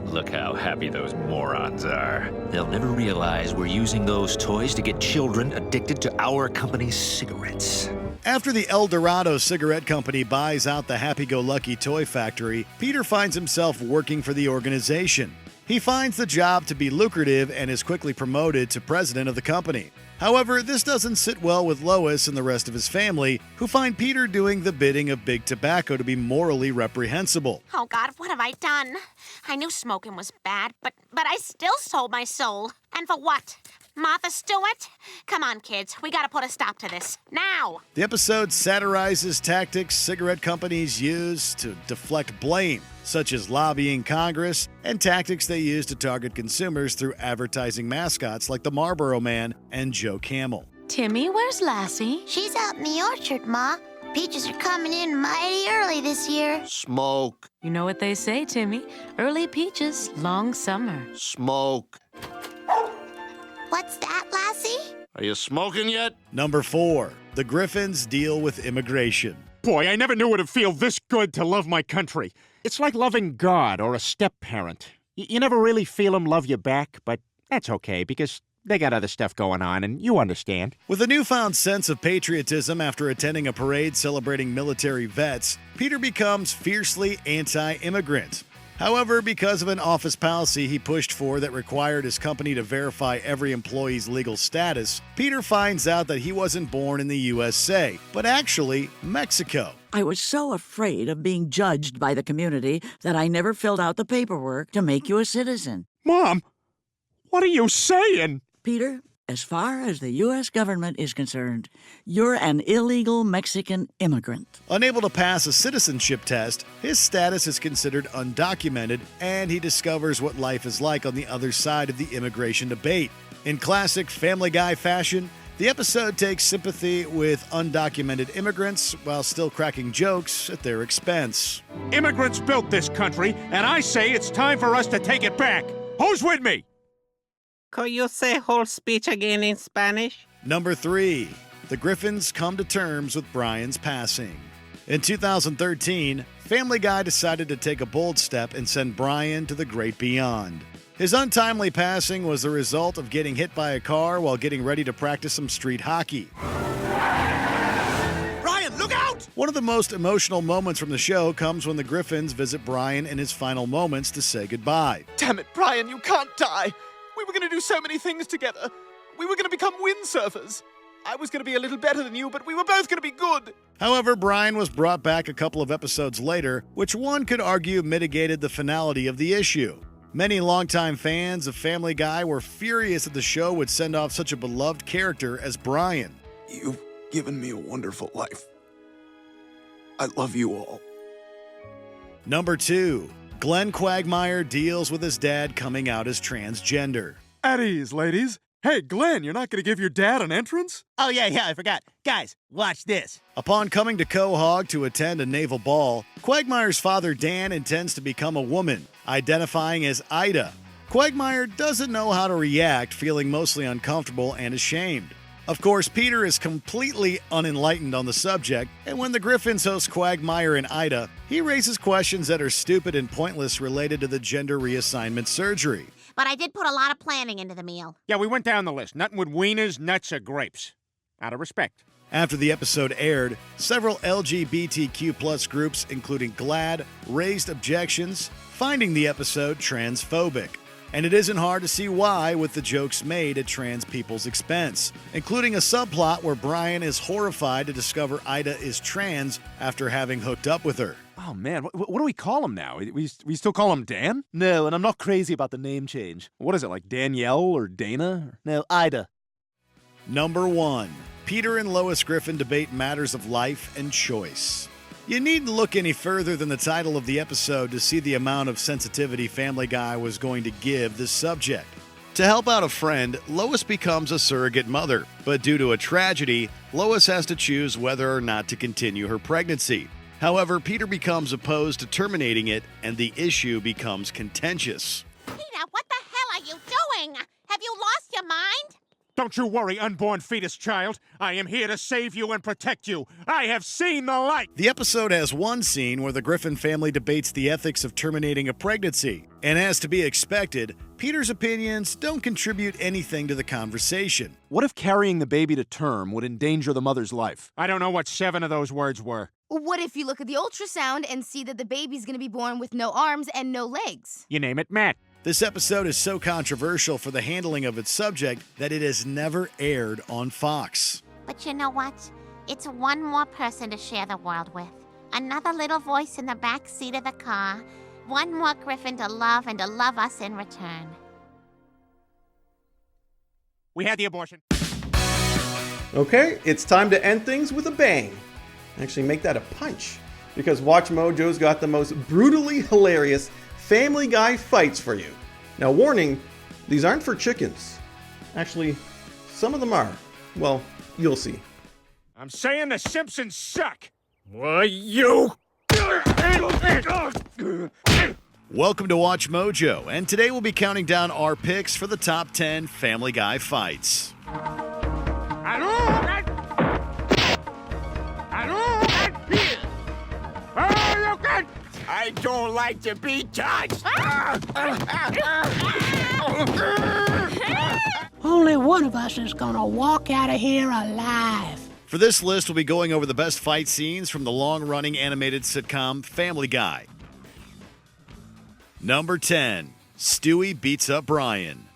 Look how happy those morons are. They'll never realize we're using those toys to get children addicted to our company's cigarettes. After the El Dorado Cigarette Company buys out the happy-go-lucky toy factory, Peter finds himself working for the organization. He finds the job to be lucrative and is quickly promoted to president of the company. However, this doesn't sit well with Lois and the rest of his family, who find Peter doing the bidding of Big Tobacco to be morally reprehensible. Oh, God, what have I done? I knew smoking was bad, but I still sold my soul. And for what? Martha Stewart? Come on, kids. We gotta put a stop to this. Now! The episode satirizes tactics cigarette companies use to deflect blame, such as lobbying Congress and tactics they use to target consumers through advertising mascots like the Marlboro Man and Joe Camel. Timmy, where's Lassie? She's out in the orchard, Ma. Peaches are coming in mighty early this year. Smoke. You know what they say, Timmy. Early peaches, long summer. Smoke. What's that, Lassie? Are you smoking yet? Number 4. The Griffins deal with immigration. Boy, I never knew it'd feel this good to love my country. It's like loving God or a step-parent. You never really feel them love you back, but that's okay because they got other stuff going on, and you understand. With a newfound sense of patriotism after attending a parade celebrating military vets, Peter becomes fiercely anti-immigrant. However, because of an office policy he pushed for that required his company to verify every employee's legal status, Peter finds out that he wasn't born in the USA, but actually Mexico. I was so afraid of being judged by the community that I never filled out the paperwork to make you a citizen. Mom, what are you saying? Peter, as far as the U.S. government is concerned, you're an illegal Mexican immigrant. Unable to pass a citizenship test, his status is considered undocumented, and he discovers what life is like on the other side of the immigration debate. In classic Family Guy fashion, the episode takes sympathy with undocumented immigrants while still cracking jokes at their expense. Immigrants built this country, and I say it's time for us to take it back. Who's with me? Could you say whole speech again in Spanish? Number 3. The Griffins come to terms with Brian's passing. In 2013, Family Guy decided to take a bold step and send Brian to the great beyond. His untimely passing was the result of getting hit by a car while getting ready to practice some street hockey. Brian, look out! One of the most emotional moments from the show comes when the Griffins visit Brian in his final moments to say goodbye. Damn it, Brian, you can't die. We were going to do so many things together. We were going to become windsurfers. I was going to be a little better than you, but we were both going to be good. However, Brian was brought back a couple of episodes later, which one could argue mitigated the finality of the issue. Many longtime fans of Family Guy were furious that the show would send off such a beloved character as Brian. You've given me a wonderful life. I love you all. Number 2. Glenn Quagmire deals with his dad coming out as transgender. At ease, ladies. Hey, Glenn, you're not going to give your dad an entrance? Oh, yeah, I forgot. Guys, watch this. Upon coming to Quahog to attend a naval ball, Quagmire's father Dan intends to become a woman, identifying as Ida. Quagmire doesn't know how to react, feeling mostly uncomfortable and ashamed. Of course, Peter is completely unenlightened on the subject, and when the Griffins host Quagmire and Ida, he raises questions that are stupid and pointless related to the gender reassignment surgery. But I did put a lot of planning into the meal. Yeah, we went down the list. Nothing with wieners, nuts, or grapes. Out of respect. After the episode aired, several LGBTQ+ groups, including GLAAD, raised objections, finding the episode transphobic. And it isn't hard to see why with the jokes made at trans people's expense, including a subplot where Brian is horrified to discover Ida is trans after having hooked up with her. Oh, man, what do we call him now? We still call him Dan? No, and I'm not crazy about the name change. What is it, like Danielle or Dana? No, Ida. Number 1. Peter and Lois Griffin debate matters of life and choice. You needn't look any further than the title of the episode to see the amount of sensitivity Family Guy was going to give this subject. To help out a friend, Lois becomes a surrogate mother, but due to a tragedy, Lois has to choose whether or not to continue her pregnancy. However, Peter becomes opposed to terminating it, and the issue becomes contentious. Peter, what the hell are you doing? Have you lost your mind? Don't you worry, unborn fetus child. I am here to save you and protect you. I have seen the light. The episode has one scene where the Griffin family debates the ethics of terminating a pregnancy. And as to be expected, Peter's opinions don't contribute anything to the conversation. What if carrying the baby to term would endanger the mother's life? I don't know what 7 of those words were. What if you look at the ultrasound and see that the baby's gonna be born with no arms and no legs? You name it, Matt. This episode is so controversial for the handling of its subject that it has never aired on Fox. But you know what? It's one more person to share the world with. Another little voice in the back seat of the car. One more Griffin to love and to love us in return. We had the abortion. Okay, it's time to end things with a bang. Actually, make that a punch. Because Watch Mojo's got the most brutally hilarious Family Guy fights for you. Now, warning, these aren't for chickens. Actually, some of them are. Well, you'll see. I'm saying the Simpsons suck. Why, you... Welcome to Watch Mojo, and today we'll be counting down our picks for the top 10 Family Guy fights. I don't like to be touched. Only one of us is gonna walk out of here alive. For this list, we'll be going over the best fight scenes from the long-running animated sitcom Family Guy. Number 10, Stewie beats up Brian.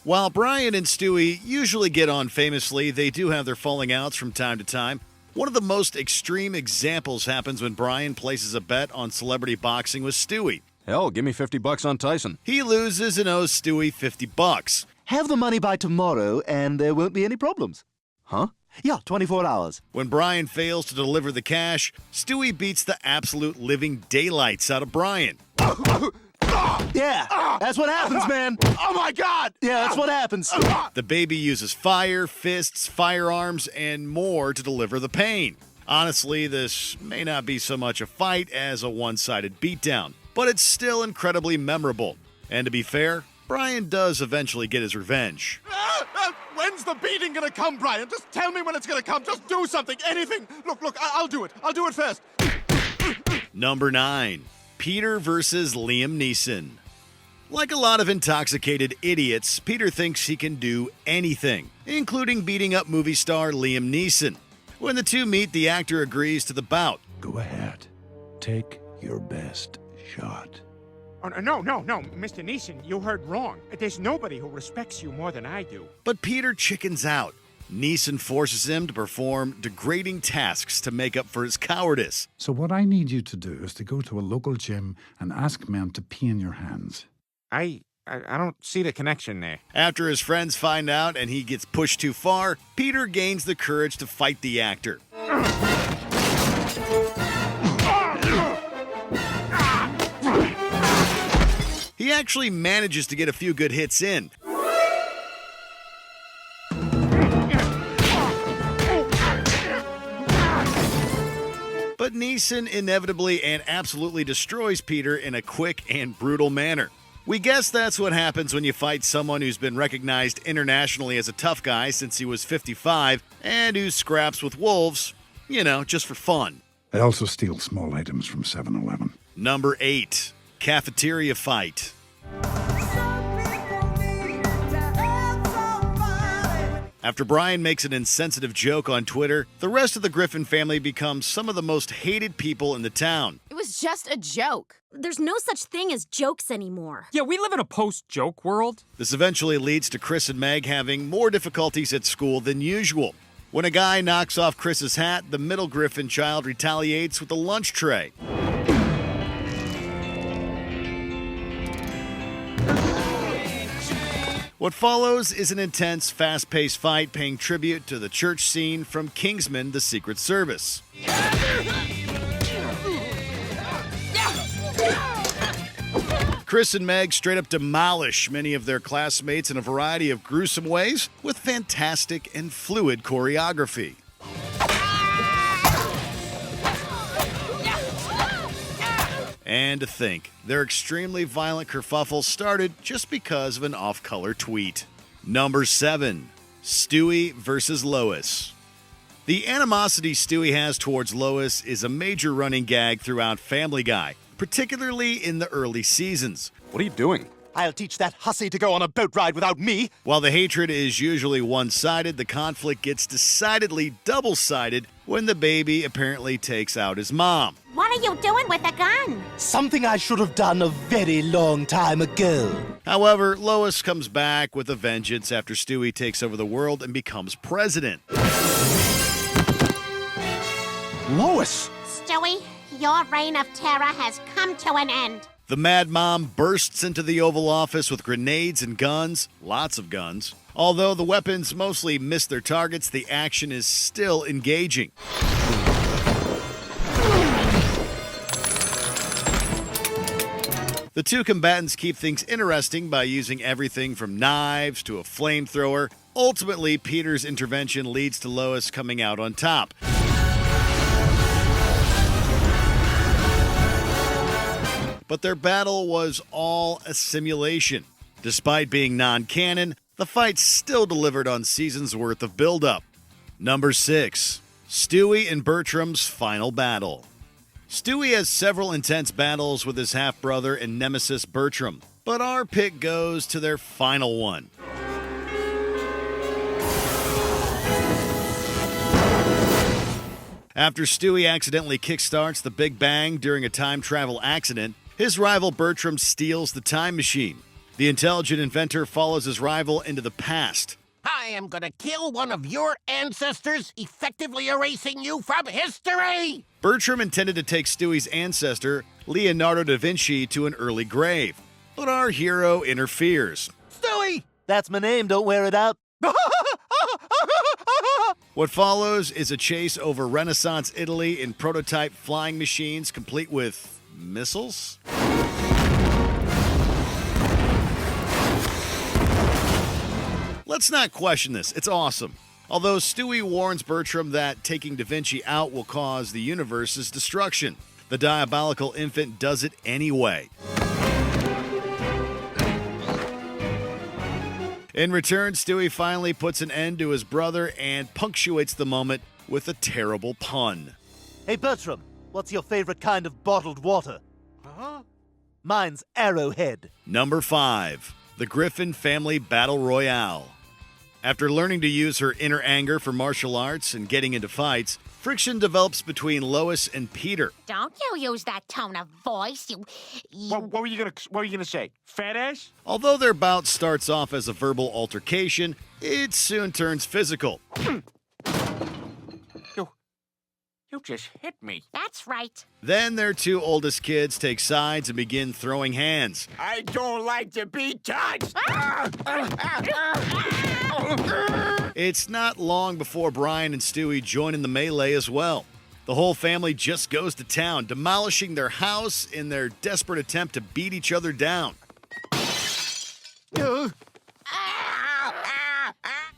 While Brian and Stewie usually get on famously, they do have their falling outs from time to time. One of the most extreme examples happens when Brian places a bet on celebrity boxing with Stewie. Hell, give me $50 on Tyson. He loses and owes Stewie $50. Have the money by tomorrow and there won't be any problems. Huh? Yeah, 24 hours. When Brian fails to deliver the cash, Stewie beats the absolute living daylights out of Brian. Yeah, that's what happens, man. Oh my God! Yeah, that's what happens. The baby uses fire, fists, firearms, and more to deliver the pain. Honestly, this may not be so much a fight as a one-sided beatdown, but it's still incredibly memorable. And to be fair, Brian does eventually get his revenge. When's the beating gonna come, Brian? Just tell me when it's gonna come. Just do something, anything. Look, I'll do it. I'll do it first. Number 9. Peter versus Liam Neeson. Like a lot of intoxicated idiots, Peter thinks he can do anything, including beating up movie star Liam Neeson. When the two meet, the actor agrees to the bout. Go ahead. Take your best shot. Oh, no, Mr. Neeson, you heard wrong. There's nobody who respects you more than I do. But Peter chickens out. Neeson forces him to perform degrading tasks to make up for his cowardice. So what I need you to do is to go to a local gym and ask men to pee in your hands. I don't see the connection there. After his friends find out and he gets pushed too far, Peter gains the courage to fight the actor. He actually manages to get a few good hits in. But Neeson inevitably and absolutely destroys Peter in a quick and brutal manner. We guess that's what happens when you fight someone who's been recognized internationally as a tough guy since he was 55 and who scraps with wolves, just for fun. I also steal small items from 7-Eleven. Number 8, Cafeteria Fight. After Brian makes an insensitive joke on Twitter, the rest of the Griffin family becomes some of the most hated people in the town. It was just a joke. There's no such thing as jokes anymore. Yeah, we live in a post-joke world. This eventually leads to Chris and Meg having more difficulties at school than usual. When a guy knocks off Chris's hat, the middle Griffin child retaliates with a lunch tray. What follows is an intense, fast-paced fight paying tribute to the church scene from Kingsman: The Secret Service. Chris and Meg straight up demolish many of their classmates in a variety of gruesome ways with fantastic and fluid choreography. And to think, their extremely violent kerfuffle started just because of an off-color tweet. Number 7. Stewie versus Lois. The animosity Stewie has towards Lois is a major running gag throughout Family Guy, particularly in the early seasons. What are you doing? I'll teach that hussy to go on a boat ride without me. While the hatred is usually one-sided, the conflict gets decidedly double-sided when the baby apparently takes out his mom. What are you doing with a gun? Something I should have done a very long time ago. However, Lois comes back with a vengeance after Stewie takes over the world and becomes president. Lois! Stewie, your reign of terror has come to an end. The Mad Mom bursts into the Oval Office with grenades and guns, lots of guns. Although the weapons mostly miss their targets, the action is still engaging. The two combatants keep things interesting by using everything from knives to a flamethrower. Ultimately, Peter's intervention leads to Lois coming out on top. But their battle was all a simulation. Despite being non-canon, the fight still delivered on seasons worth of build-up. Number 6. Stewie and Bertram's final battle. Stewie has several intense battles with his half-brother and nemesis Bertram, but our pick goes to their final one. After Stewie accidentally kickstarts the Big Bang during a time travel accident, his rival Bertram steals the time machine. The intelligent inventor follows his rival into the past. I am gonna kill one of your ancestors, effectively erasing you from history! Bertram intended to take Stewie's ancestor, Leonardo da Vinci, to an early grave, but our hero interferes. Stewie! That's my name, don't wear it out. What follows is a chase over Renaissance Italy in prototype flying machines complete with missiles? Let's not question this, it's awesome. Although Stewie warns Bertram that taking Da Vinci out will cause the universe's destruction, the diabolical infant does it anyway. In return, Stewie finally puts an end to his brother and punctuates the moment with a terrible pun. Hey, Bertram, what's your favorite kind of bottled water? Huh? Mine's Arrowhead. Number 5. The Griffin Family Battle Royale. After learning to use her inner anger for martial arts and getting into fights, friction develops between Lois and Peter. Don't you use that tone of voice, you... What were you gonna say? Fat ass? Although their bout starts off as a verbal altercation, it soon turns physical. You just hit me. That's right. Then their two oldest kids take sides and begin throwing hands. I don't like to be touched! It's not long before Brian and Stewie join in the melee as well. The whole family just goes to town, demolishing their house in their desperate attempt to beat each other down.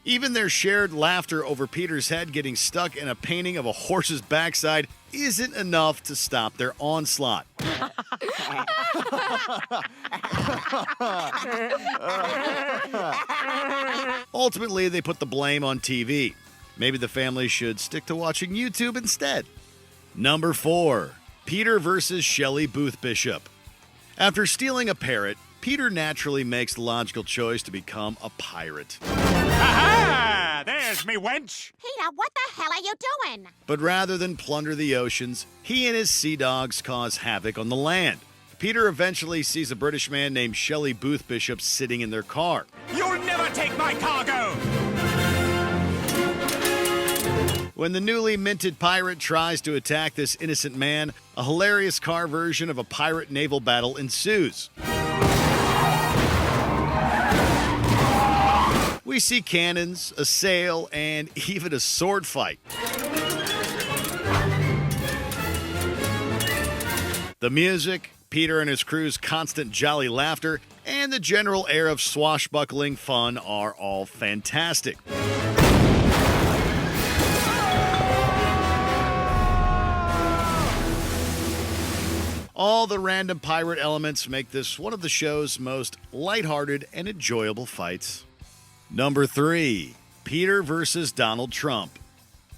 Even their shared laughter over Peter's head getting stuck in a painting of a horse's backside isn't enough to stop their onslaught. Ultimately, they put the blame on TV. Maybe the family should stick to watching YouTube instead. Number 4. Peter versus Shelley Booth Bishop. After stealing a parrot, Peter naturally makes the logical choice to become a pirate. Aha! there's me wench. Peter, what the hell are you doing? But rather than plunder the oceans, he and his sea dogs cause havoc on the land. Peter eventually sees a British man named Shelley Booth Bishop sitting in their car. You'll never take my cargo! When the newly minted pirate tries to attack this innocent man, a hilarious car version of a pirate naval battle ensues. We see cannons, a sail, and even a sword fight. The music, Peter and his crew's constant jolly laughter, and the general air of swashbuckling fun are all fantastic. All the random pirate elements make this one of the show's most lighthearted and enjoyable fights. Number 3, Peter versus Donald Trump.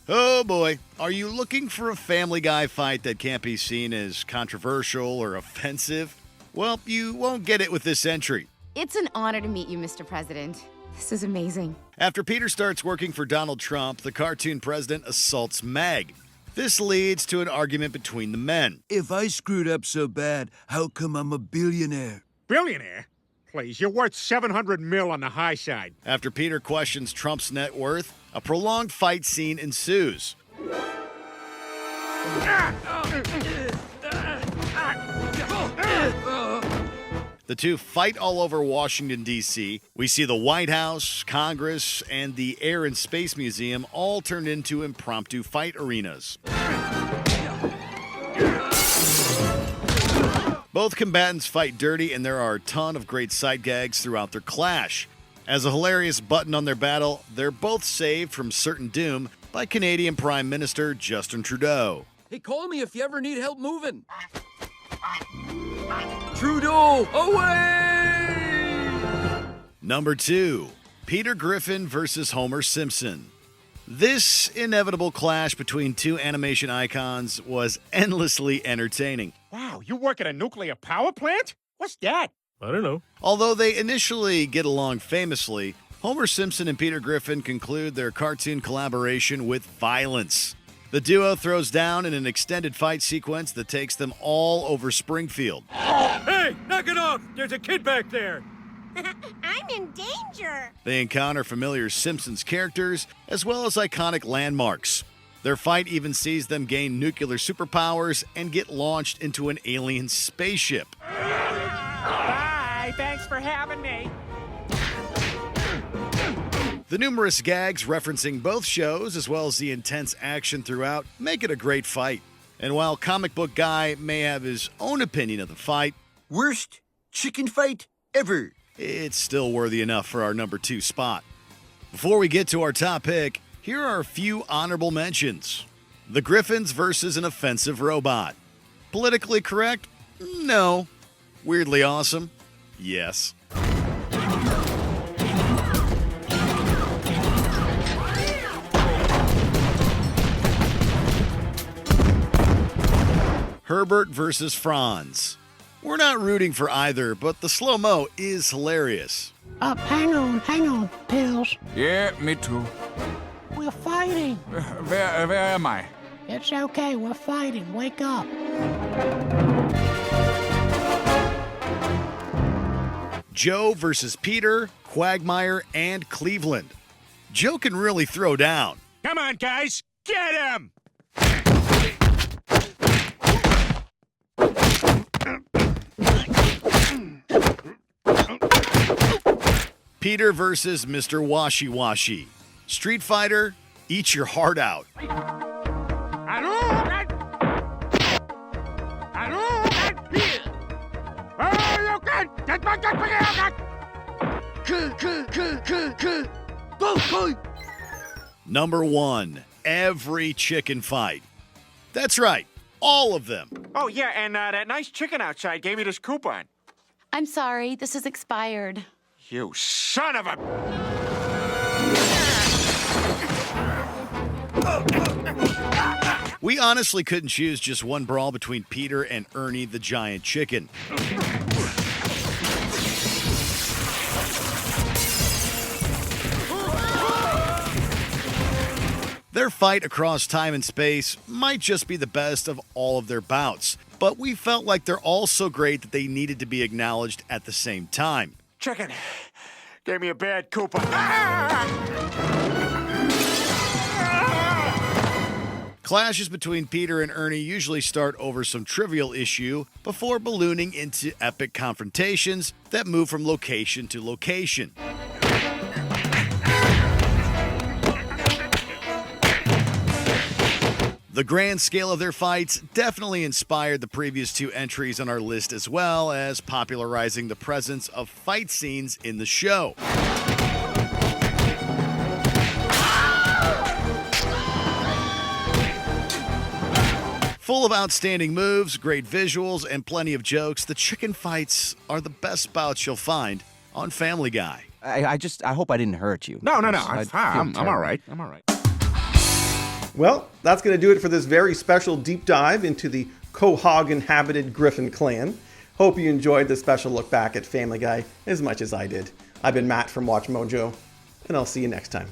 Oh boy, are you looking for a Family Guy fight that can't be seen as controversial or offensive? Well, you won't get it with this entry. It's an honor to meet you, Mr. President. This is amazing. After Peter starts working for Donald Trump, the cartoon president assaults Meg. This leads to an argument between the men. If I screwed up so bad, how come I'm a billionaire? Billionaire? Please, you're worth $700 million on the high side. After Peter questions Trump's net worth, a prolonged fight scene ensues. The two fight all over Washington, D.C. We see the White House, Congress, and the Air and Space Museum all turned into impromptu fight arenas. Both combatants fight dirty, and there are a ton of great sight gags throughout their clash. As a hilarious button on their battle, they're both saved from certain doom by Canadian Prime Minister Justin Trudeau. Hey, call me if you ever need help moving. Trudeau, away! Number 2, Peter Griffin versus Homer Simpson. This inevitable clash between two animation icons was endlessly entertaining. Wow, you work at a nuclear power plant? What's that? I don't know. Although they initially get along famously, Homer Simpson and Peter Griffin conclude their cartoon collaboration with violence. The duo throws down in an extended fight sequence that takes them all over Springfield. Hey, knock it off! There's a kid back there! I'm in danger! They encounter familiar Simpsons characters, as well as iconic landmarks. Their fight even sees them gain nuclear superpowers and get launched into an alien spaceship. Bye, thanks for having me. The numerous gags referencing both shows, as well as the intense action throughout, make it a great fight. And while Comic Book Guy may have his own opinion of the fight, worst chicken fight ever. It's still worthy enough for our number 2 spot. Before we get to our top pick, here are a few honorable mentions. The Griffins versus an offensive robot. Politically correct? No. Weirdly awesome? Yes. Herbert versus Franz. We're not rooting for either, but the slow-mo is hilarious. Hang on, Pills. Yeah, me too. We're fighting. Where am I? It's okay, we're fighting. Wake up. Joe versus Peter, Quagmire, and Cleveland. Joe can really throw down. Come on, guys, get him! Peter versus Mr. Washy Washy. Street Fighter, eat your heart out. Number 1, every chicken fight. That's right, all of them. Oh, yeah, and that nice chicken outside gave me this coupon. I'm sorry, this is expired. You son of a... We honestly couldn't choose just one brawl between Peter and Ernie the Giant Chicken. Their fight across time and space might just be the best of all of their bouts, but we felt like they're all so great that they needed to be acknowledged at the same time. Chicken gave me a bad coupon. Clashes between Peter and Ernie usually start over some trivial issue before ballooning into epic confrontations that move from location to location. The grand scale of their fights definitely inspired the previous two entries on our list, as well as popularizing the presence of fight scenes in the show. Full of outstanding moves, great visuals, and plenty of jokes, the chicken fights are the best bouts you'll find on Family Guy. I hope I didn't hurt you. No. I'm all right. I'm all right. Well, that's going to do it for this very special deep dive into the Quahog inhabited Griffin clan. Hope you enjoyed this special look back at Family Guy as much as I did. I've been Matt from Watch Mojo, and I'll see you next time.